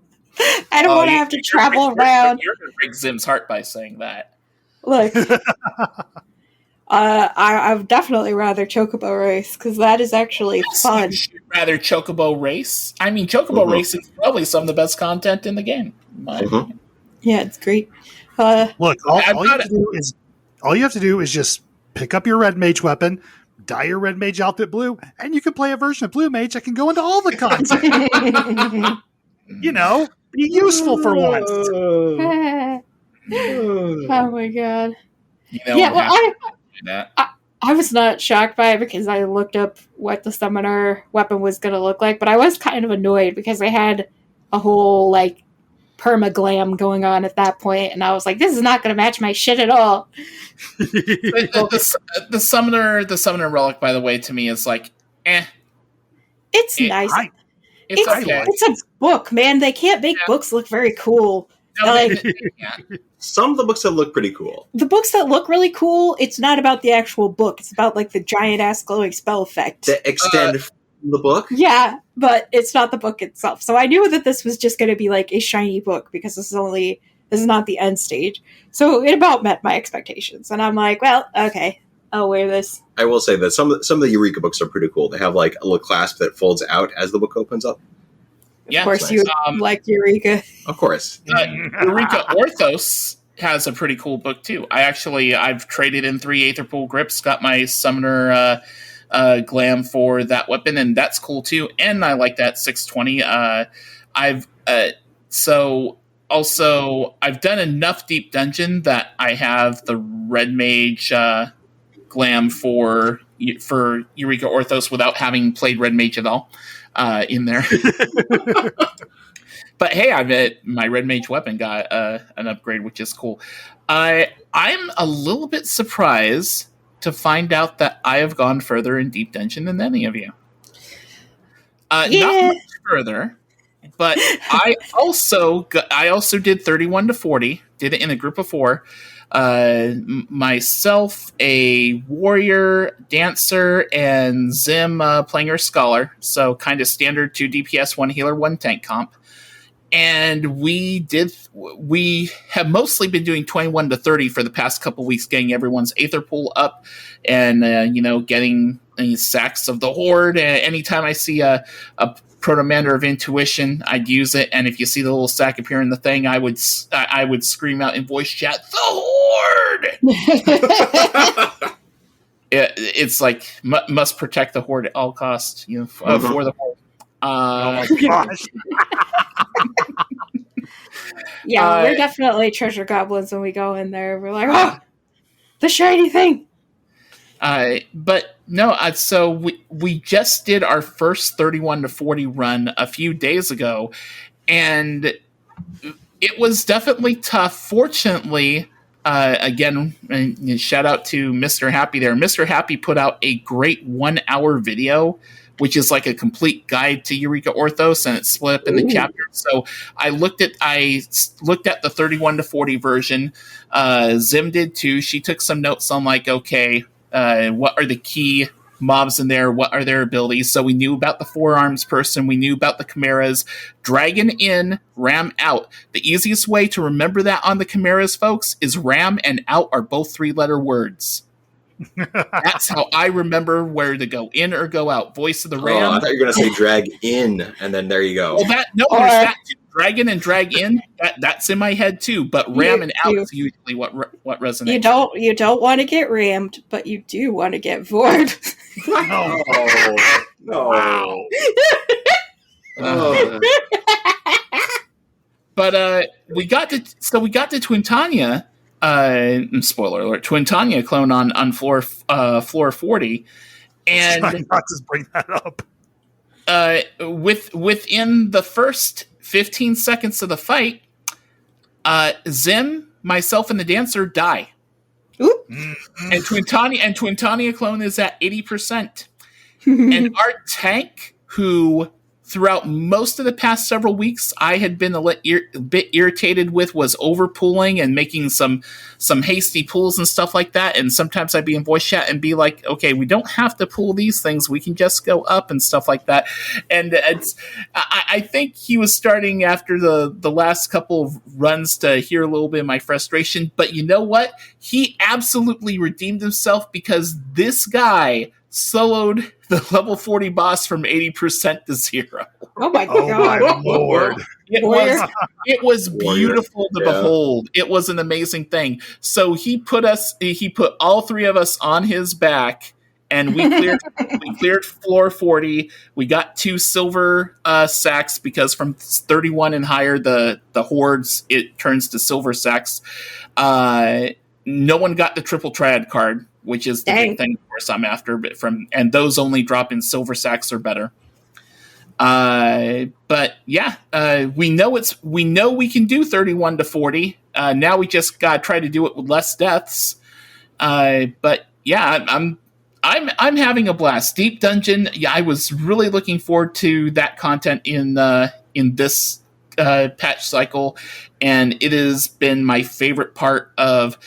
I don't want to have to travel around. You're going to break Zim's heart by saying that. Look. I would definitely rather Chocobo Race, because that is actually fun. You'd rather Chocobo Race? I mean, Chocobo Race is probably some of the best content in the game. In my opinion. Yeah, it's great. Look, all you have to do is just pick up your red mage weapon, dye your red mage outfit blue, and you can play a version of Blue Mage that can go into all the content. You know, be useful for once. Oh my god. You know, Yeah, well, that. I was not shocked by it because I looked up what the summoner weapon was going to look like, but I was kind of annoyed because they had a whole, like, perma-glam going on at that point, and I was like, this is not going to match my shit at all. The summoner relic, by the way, to me is like, It's nice. It's okay. It's a book, man. They can't make books look very cool. No, Like, Some of the books that look pretty cool. the books that look really cool, it's not about the actual book. It's about, like, the giant-ass glowing spell effect. To extend the book. Yeah, but it's not the book itself. So I knew that this was just going to be, like, a shiny book, because this is not the end stage. So it about met my expectations. And I'm like, well, okay, I'll wear this. I will say that some of the Eureka books are pretty cool. They have like a little clasp that folds out as the book opens up. Yeah, Of course, nice. you like Eureka. Of course. Eureka Orthos has a pretty cool book too. I've traded in 3 Aetherpool grips, got my summoner glam for that weapon, and that's cool too. And I like that 620. I've done enough deep dungeon that I have the red mage glam for Eureka Orthos without having played red mage at all in there. But hey, my red mage weapon got an upgrade, which is cool. I'm a little bit surprised to find out that I have gone further in deep dungeon than any of you. Not much further, but I also did 31 to 40. Did it in a group of 4. Myself, a warrior, dancer, and Zim playing her scholar. So kind of standard 2 DPS, 1 healer, 1 tank comp. And we have mostly been doing 21 to 30 for the past couple weeks, getting everyone's Aether pool up and, getting sacks of the Hoard. Anytime I see a Protomander of Intuition, I'd use it. And if you see the little sack appear in the thing, I would scream out in voice chat, "The Hoard!" it's like must protect the Hoard at all costs, for the Hoard. Oh my gosh. Yeah, we're definitely treasure goblins when we go in there. We're like, oh, the shiny thing. But no, so we just did our first 31 to 40 run a few days ago, and it was definitely tough. Fortunately, again, shout out to Mr. Happy there. Mr. Happy put out a great 1-hour video, which is like a complete guide to Eureka Orthos, and it's split up into chapters. So I looked at the 31 to 40 version. Zim did too. She took some notes on like, okay, what are the key mobs in there? What are their abilities? So we knew about the forearms person. We knew about the chimeras. Dragon in, ram out. The easiest way to remember that on the chimeras, folks, is ram and out are both 3-letter words. That's how I remember where to go in or go out. Voice of the ram. I thought you were going to say drag in, and then there you go. Well, there's that too. Dragon and drag in. That's in my head too. But ram and out is usually what resonates. You don't want to get rammed, but you do want to get vored. No. Wow. But we got to Twintania. Spoiler alert: Twintania clone on floor 40, and Try not to bring that up. Within the first 15 seconds of the fight, Zim, myself, and the dancer die. Oop. And Twintania clone is at 80%. And our tank, who throughout most of the past several weeks I had been a bit irritated with, was overpulling and making some hasty pulls and stuff like that. And sometimes I'd be in voice chat and be like, okay, we don't have to pull these things. We can just go up and stuff like that. And I think he was starting after the last couple of runs to hear a little bit of my frustration. But you know what? He absolutely redeemed himself, because this guy soloed the level 40 boss from 80% to 0. Oh my Oh god. my lord. It was beautiful to behold. It was an amazing thing. So he put all 3 of us on his back, and we cleared floor 40. We got 2 silver sacks, because from 31 and higher, the hordes, it turns to silver sacks. No one got the triple triad card, which is the big thing, of course, I'm after. And those only drop in silver sacks or better. But yeah, we know we can do 31 to 40. Now we just gotta try to do it with less deaths. But yeah, I'm having a blast. Deep Dungeon. Yeah, I was really looking forward to that content in this patch cycle, and it has been my favorite part of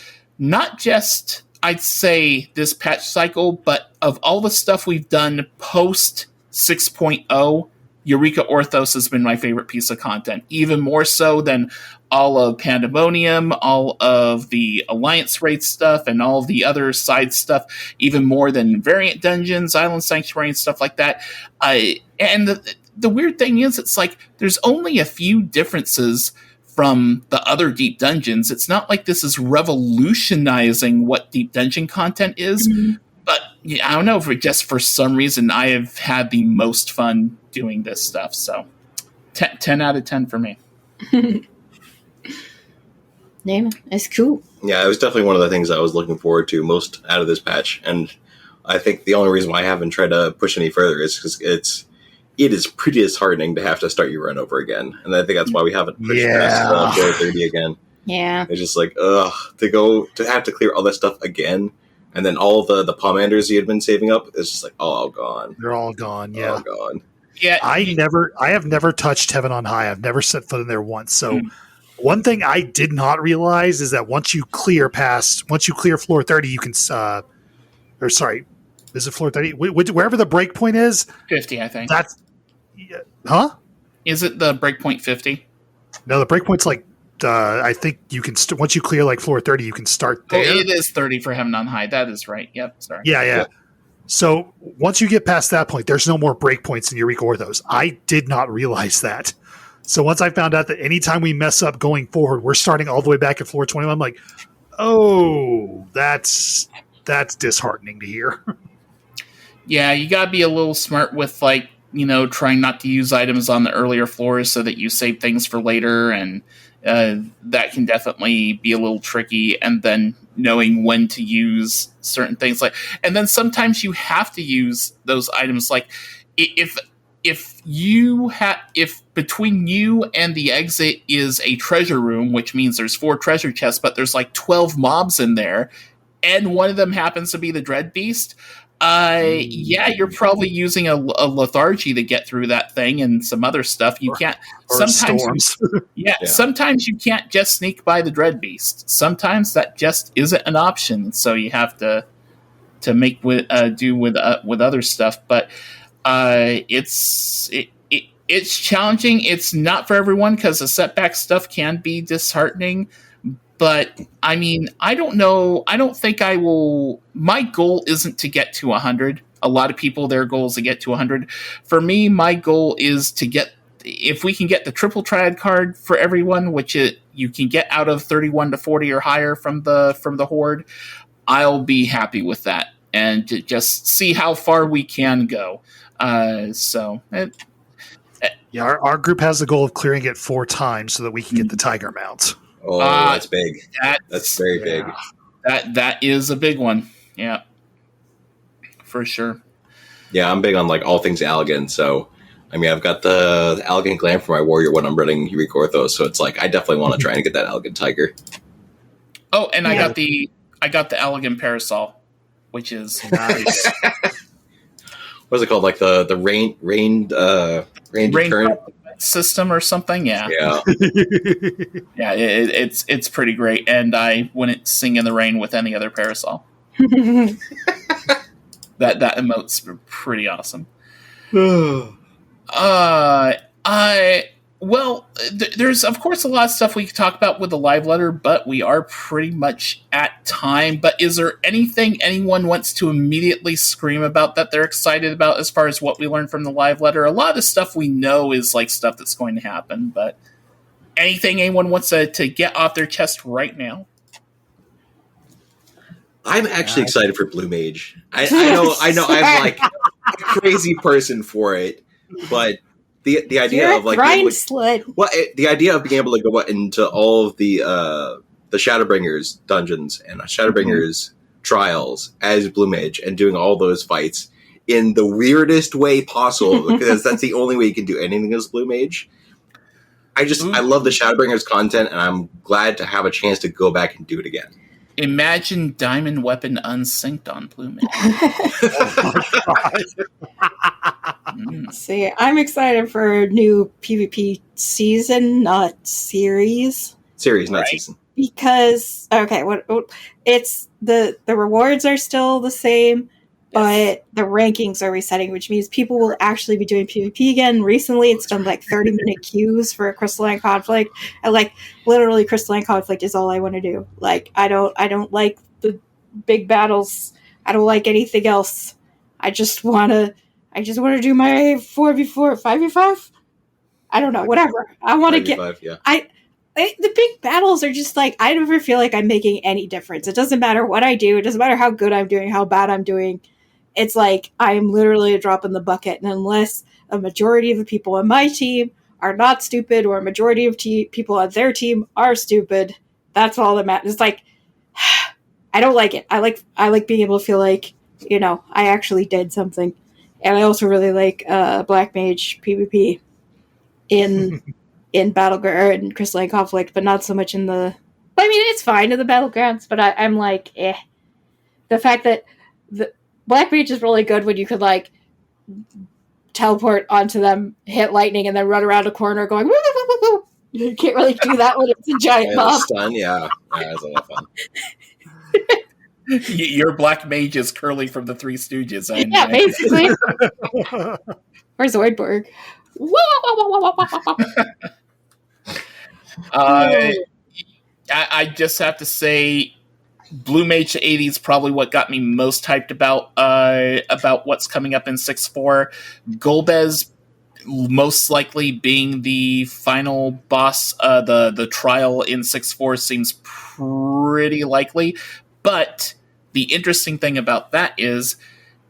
not just, I'd say, this patch cycle, but of all the stuff we've done post 6.0, Eureka Orthos has been my favorite piece of content, even more so than all of Pandemonium, all of the Alliance Raid stuff, and all of the other side stuff, even more than Variant Dungeons, Island Sanctuary, and stuff like that. And the weird thing is, it's like there's only a few differences from the other Deep Dungeons. It's not like this is revolutionizing what Deep Dungeon content is, but yeah, I don't know, for some reason I have had the most fun doing this stuff. So 10 out of 10 for me. Yeah, it's cool. Yeah, it was definitely one of the things I was looking forward to most out of this patch, and I think the only reason why I haven't tried to push any further is because it is pretty disheartening to have to start your run over again, and I think that's why we haven't pushed past 430 again. Yeah, it's just like to have to clear all that stuff again, and then all the pomanders you had been saving up is just like all gone. They're all gone. Yeah, all gone. Yeah, I have never touched Heaven on High. I've never set foot in there once. So one thing I did not realize is that once you clear floor 30, you can is it floor 30? Wherever the breakpoint is, 50, I think. That's huh? Is it the breakpoint 50? No, the breakpoint's like I think you can once you clear like floor 30, you can start there. Oh, it is 30 for Heaven on High. That is right. Yep. Sorry. Yeah. So once you get past that point, there's no more breakpoints in Eureka Orthos. I did not realize that. So once I found out that anytime we mess up going forward, we're starting all the way back at floor 21, I'm like, oh, that's that's disheartening to hear. Yeah, you gotta be a little smart with, like, trying not to use items on the earlier floors so that you save things for later, and that can definitely be a little tricky. And then knowing when to use certain things, and then sometimes you have to use those items. Like, if between you and the exit is a treasure room, which means there's 4 treasure chests, but there's like 12 mobs in there, and one of them happens to be the Dread Beast. You're probably using a lethargy to get through that thing and some other stuff. You can't. Or Sometimes, storms. Sometimes you can't just sneak by the Dread Beast. Sometimes that just isn't an option. So you have to make do with other stuff. But it's challenging. It's not for everyone because the setback stuff can be disheartening. But, I mean, I don't know. I don't think I will. My goal isn't to get to 100. A lot of people, their goal is to get to 100. For me, my goal is to get, if we can get the triple triad card for everyone, which you can get out of 31 to 40 or higher from the Hoard, I'll be happy with that. And to just see how far we can go. Our group has the goal of clearing it 4 times so that we can get the tiger mounts. Oh, that's big. That's very big. That is a big one. Yeah, for sure. Yeah, I'm big on like all things Allegan. So, I mean, I've got the Allegan Glam for my warrior when I'm running Eureka Orthos. So it's like I definitely want to try and get that Allegan Tiger. Oh, and I got the Allegan Parasol, which is nice. What's it called? Like the rain deterrent system or something. Yeah. Yeah, it's pretty great, and I wouldn't sing in the rain with any other parasol. that emote's pretty awesome. There's of course a lot of stuff we could talk about with the live letter, but we are pretty much at time. But is there anything anyone wants to immediately scream about that they're excited about as far as what we learned from the live letter? A lot of the stuff we know is like stuff that's going to happen, but anything anyone wants to get off their chest right now? I'm actually excited for Blue Mage. I know I'm like a crazy person for it, but the idea of like the idea of being able to go into all of the Shadowbringers dungeons and Shadowbringers trials as Blue Mage and doing all those fights in the weirdest way possible, because that's the only way you can do anything as Blue Mage. I love the Shadowbringers content, and I'm glad to have a chance to go back and do it again. Imagine Diamond Weapon unsynced on Blue Mage. See, I'm excited for a new PvP season, not series. Series, not season. Because it's the rewards are still the same, but the rankings are resetting, which means people will actually be doing PvP again. Recently, it's been like 30-minute queues for Crystalline Conflict. And like literally, Crystalline Conflict is all I want to do. Like I don't like the big battles. I don't like anything else. I just want to do my 4v4, 5v5. I don't know, whatever. I want to get. The big battles are just like, I never feel like I'm making any difference. It doesn't matter what I do. It doesn't matter how good I'm doing, how bad I'm doing. It's like I am literally a drop in the bucket. And unless a majority of the people on my team are not stupid, or a majority of people on their team are stupid, that's all that matters. It's like, I don't like it. I like being able to feel like, I actually did something. And I also really like Black Mage PvP in Battleground and Crystalline Conflict, but not so much in the... I mean, it's fine in the Battlegrounds, but I'm like, eh. The fact that the Black Mage is really good when you could, like, teleport onto them, hit lightning, and then run around a corner going, woo, woo, woo, woo. You can't really do that when it's a giant mob. Stun, yeah. That's a lot of fun. Your Black Mage is Curly from the Three Stooges. Yeah, basically. Or Zoidberg. I just have to say, Blue Mage 80 is probably what got me most hyped about what's coming up in 6.4. Golbez most likely being the final boss. The trial in 6.4 seems pretty likely, but the interesting thing about that is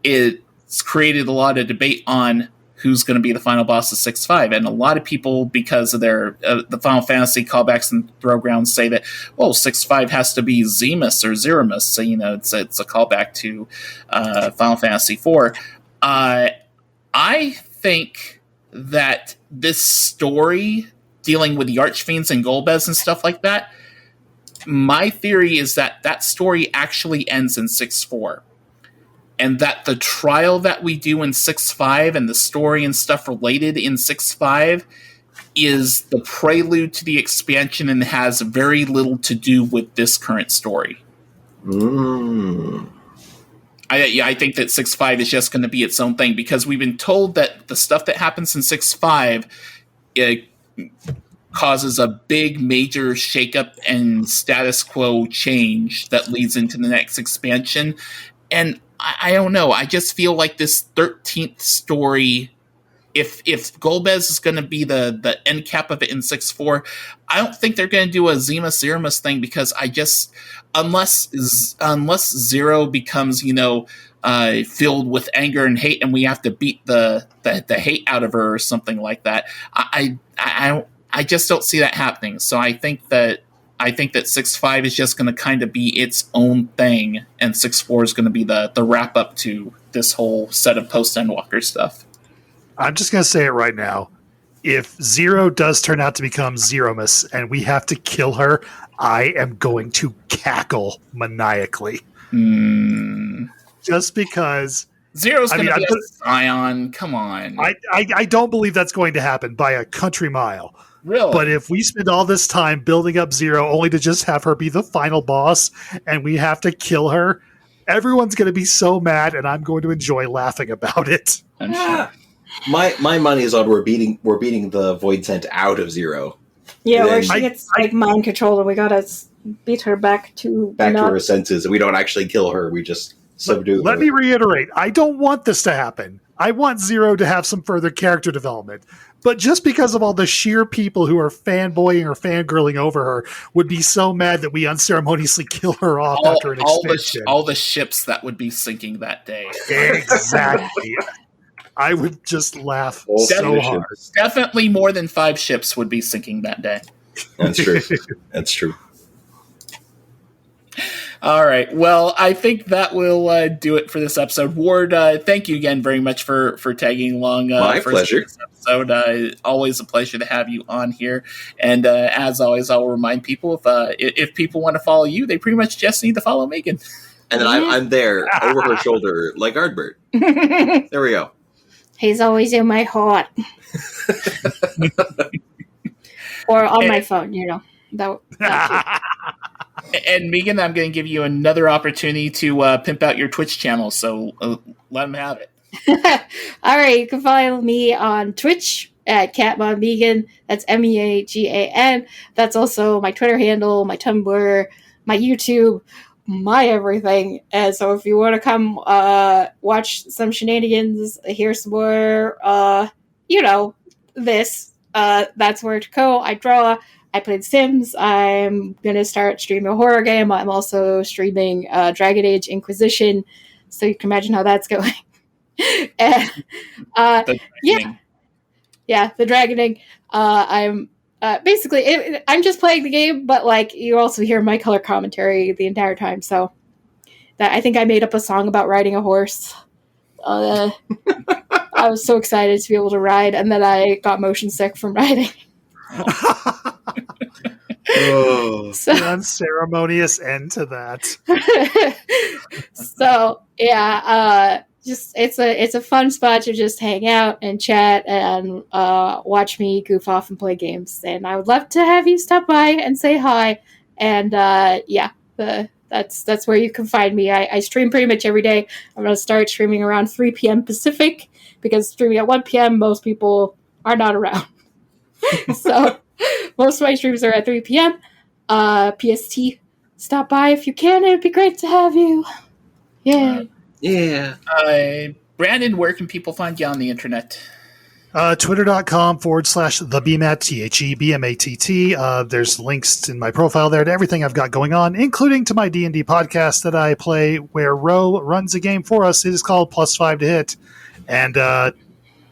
it's created a lot of debate on who's going to be the final boss of 6.5. And a lot of people, because of their the Final Fantasy callbacks and throwgrounds, say that, well, 6.5 has to be Zemus or Zeramus. So, it's a callback to Final Fantasy 4. I think that this story, dealing with the Archfiends and Golbez and stuff like that, my theory is that story actually ends in 6.4. And that the trial that we do in 6.5 and the story and stuff related in 6.5 is the prelude to the expansion and has very little to do with this current story. I think that 6.5 is just going to be its own thing, because we've been told that the stuff that happens in 6.5 it causes a big major shakeup and status quo change that leads into the next expansion. And I don't know. I just feel like this 13th story, if Golbez is going to be the end cap of it in 6.4, I don't think they're going to do a Zemus Zeramus thing, because unless Zero becomes, filled with anger and hate, and we have to beat the hate out of her or something like that, I just don't see that happening. So I think that 6.5 is just going to kind of be its own thing, and 6.4 is going to be the wrap up to this whole set of post Endwalker stuff. I'm just going to say it right now. If Zero does turn out to become Zeromus and we have to kill her, I am going to cackle maniacally. Just because Zero's going to be a Scion. Come on. I don't believe that's going to happen by a country mile. Really? But if we spend all this time building up Zero only to just have her be the final boss and we have to kill her, everyone's going to be so mad, and I'm going to enjoy laughing about it. I'm sure. My money is on we're beating the Void Scent out of Zero. Yeah, where she gets mind control, and we gotta beat her back to her senses, and we don't actually kill her. We just subdue her. Let me reiterate: I don't want this to happen. I want Zero to have some further character development. But just because of all the sheer people who are fanboying or fangirling over her would be so mad that we unceremoniously kill her off after an expansion. All the ships that would be sinking that day. Exactly. I would just laugh so hard. Definitely more than 5 ships would be sinking that day. That's true. That's true. All right. Well, I think that will do it for this episode. Ward, thank you again very much for tagging along. My pleasure. This episode. Always a pleasure to have you on here. And as always, I'll remind people if people want to follow you, they pretty much just need to follow Megan. And then I'm there over her shoulder like Ardbert. There we go. He's always in my heart. Or on my phone, That And Megan, I'm going to give you another opportunity to pimp out your Twitch channel, so let them have it. All right, you can follow me on Twitch at CatmonMegan. That's MEAGAN. That's also my Twitter handle, my Tumblr, my YouTube, my everything. And so if you want to come watch some shenanigans, hear some more, that's where to go. I draw. I played Sims. I'm going to start streaming a horror game. I'm also streaming Dragon Age Inquisition, so you can imagine how that's going. And, the dragoning. I'm basically, I'm just playing the game, but you also hear my color commentary the entire time. So I think I made up a song about riding a horse. I was so excited to be able to ride, and then I got motion sick from riding. So unceremonious end to that. So yeah, just it's a fun spot to just hang out and chat and watch me goof off and play games. And I would love to have you stop by and say hi. And that's where you can find me. I stream pretty much every day. I'm going to start streaming around 3 p.m. Pacific, because streaming at 1 p.m. most people are not around. So most of my streams are at 3 p.m. PST. Stop by if you can. It'd be great to have you. Yeah. Yeah. Brandon, where can people find you on the internet? Twitter.com/thebmat, TheBMATT. There's links in my profile there to everything I've got going on, including to my D&D podcast that I play where Ro runs a game for us. It is called +5 to Hit. And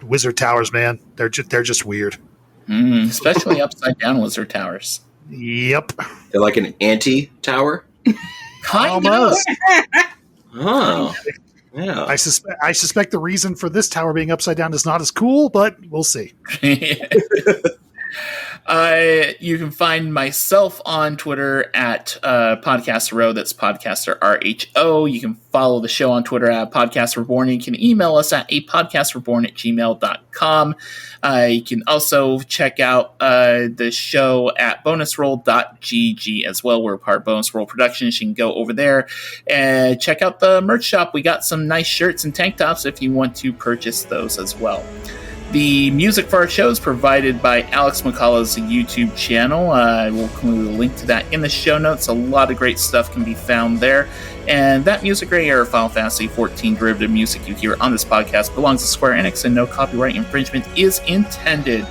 Wizard Towers, man, they're just weird. Especially upside down Wizard Towers. Yep. They're like an anti-tower? Kind of. Oh. Yeah. I suspect the reason for this tower being upside down is not as cool, but we'll see. You can find myself on Twitter at Podcaster Row. That's Podcaster RHO. You can follow the show on Twitter at Podcast Reborn. You can email us at apodcastreborn@gmail.com. You can also check out the show at bonusroll.gg as well. We're part of Bonus Roll Productions. You can go over there and check out the merch shop. We got some nice shirts and tank tops if you want to purchase those as well. The music for our show is provided by Alex McCullough's YouTube channel. I will include a link to that in the show notes. A lot of great stuff can be found there. And that music right here, Final Fantasy XIV derivative music you hear on this podcast, belongs to Square Enix and no copyright infringement is intended.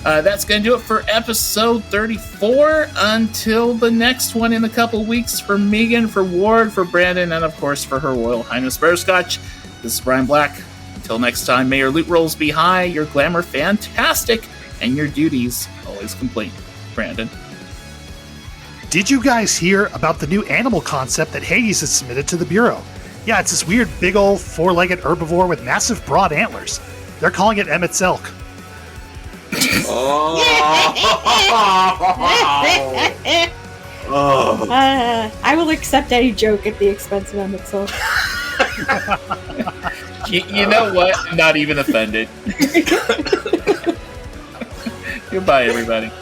That's going to do it for episode 34. Until the next one in a couple weeks, for Megan, for Ward, for Brandon, and of course for Her Royal Highness Butterscotch, this is Brian Black. Until next time, may your loot rolls be high, your glamour fantastic, and your duties always complete. Brandon. Did you guys hear about the new animal concept that Hades has submitted to the Bureau? Yeah, it's this weird big old four-legged herbivore with massive broad antlers. They're calling it Emmett's elk. I will accept any joke at the expense of Emmett's elk. You know what? I'm not even offended. Goodbye, everybody.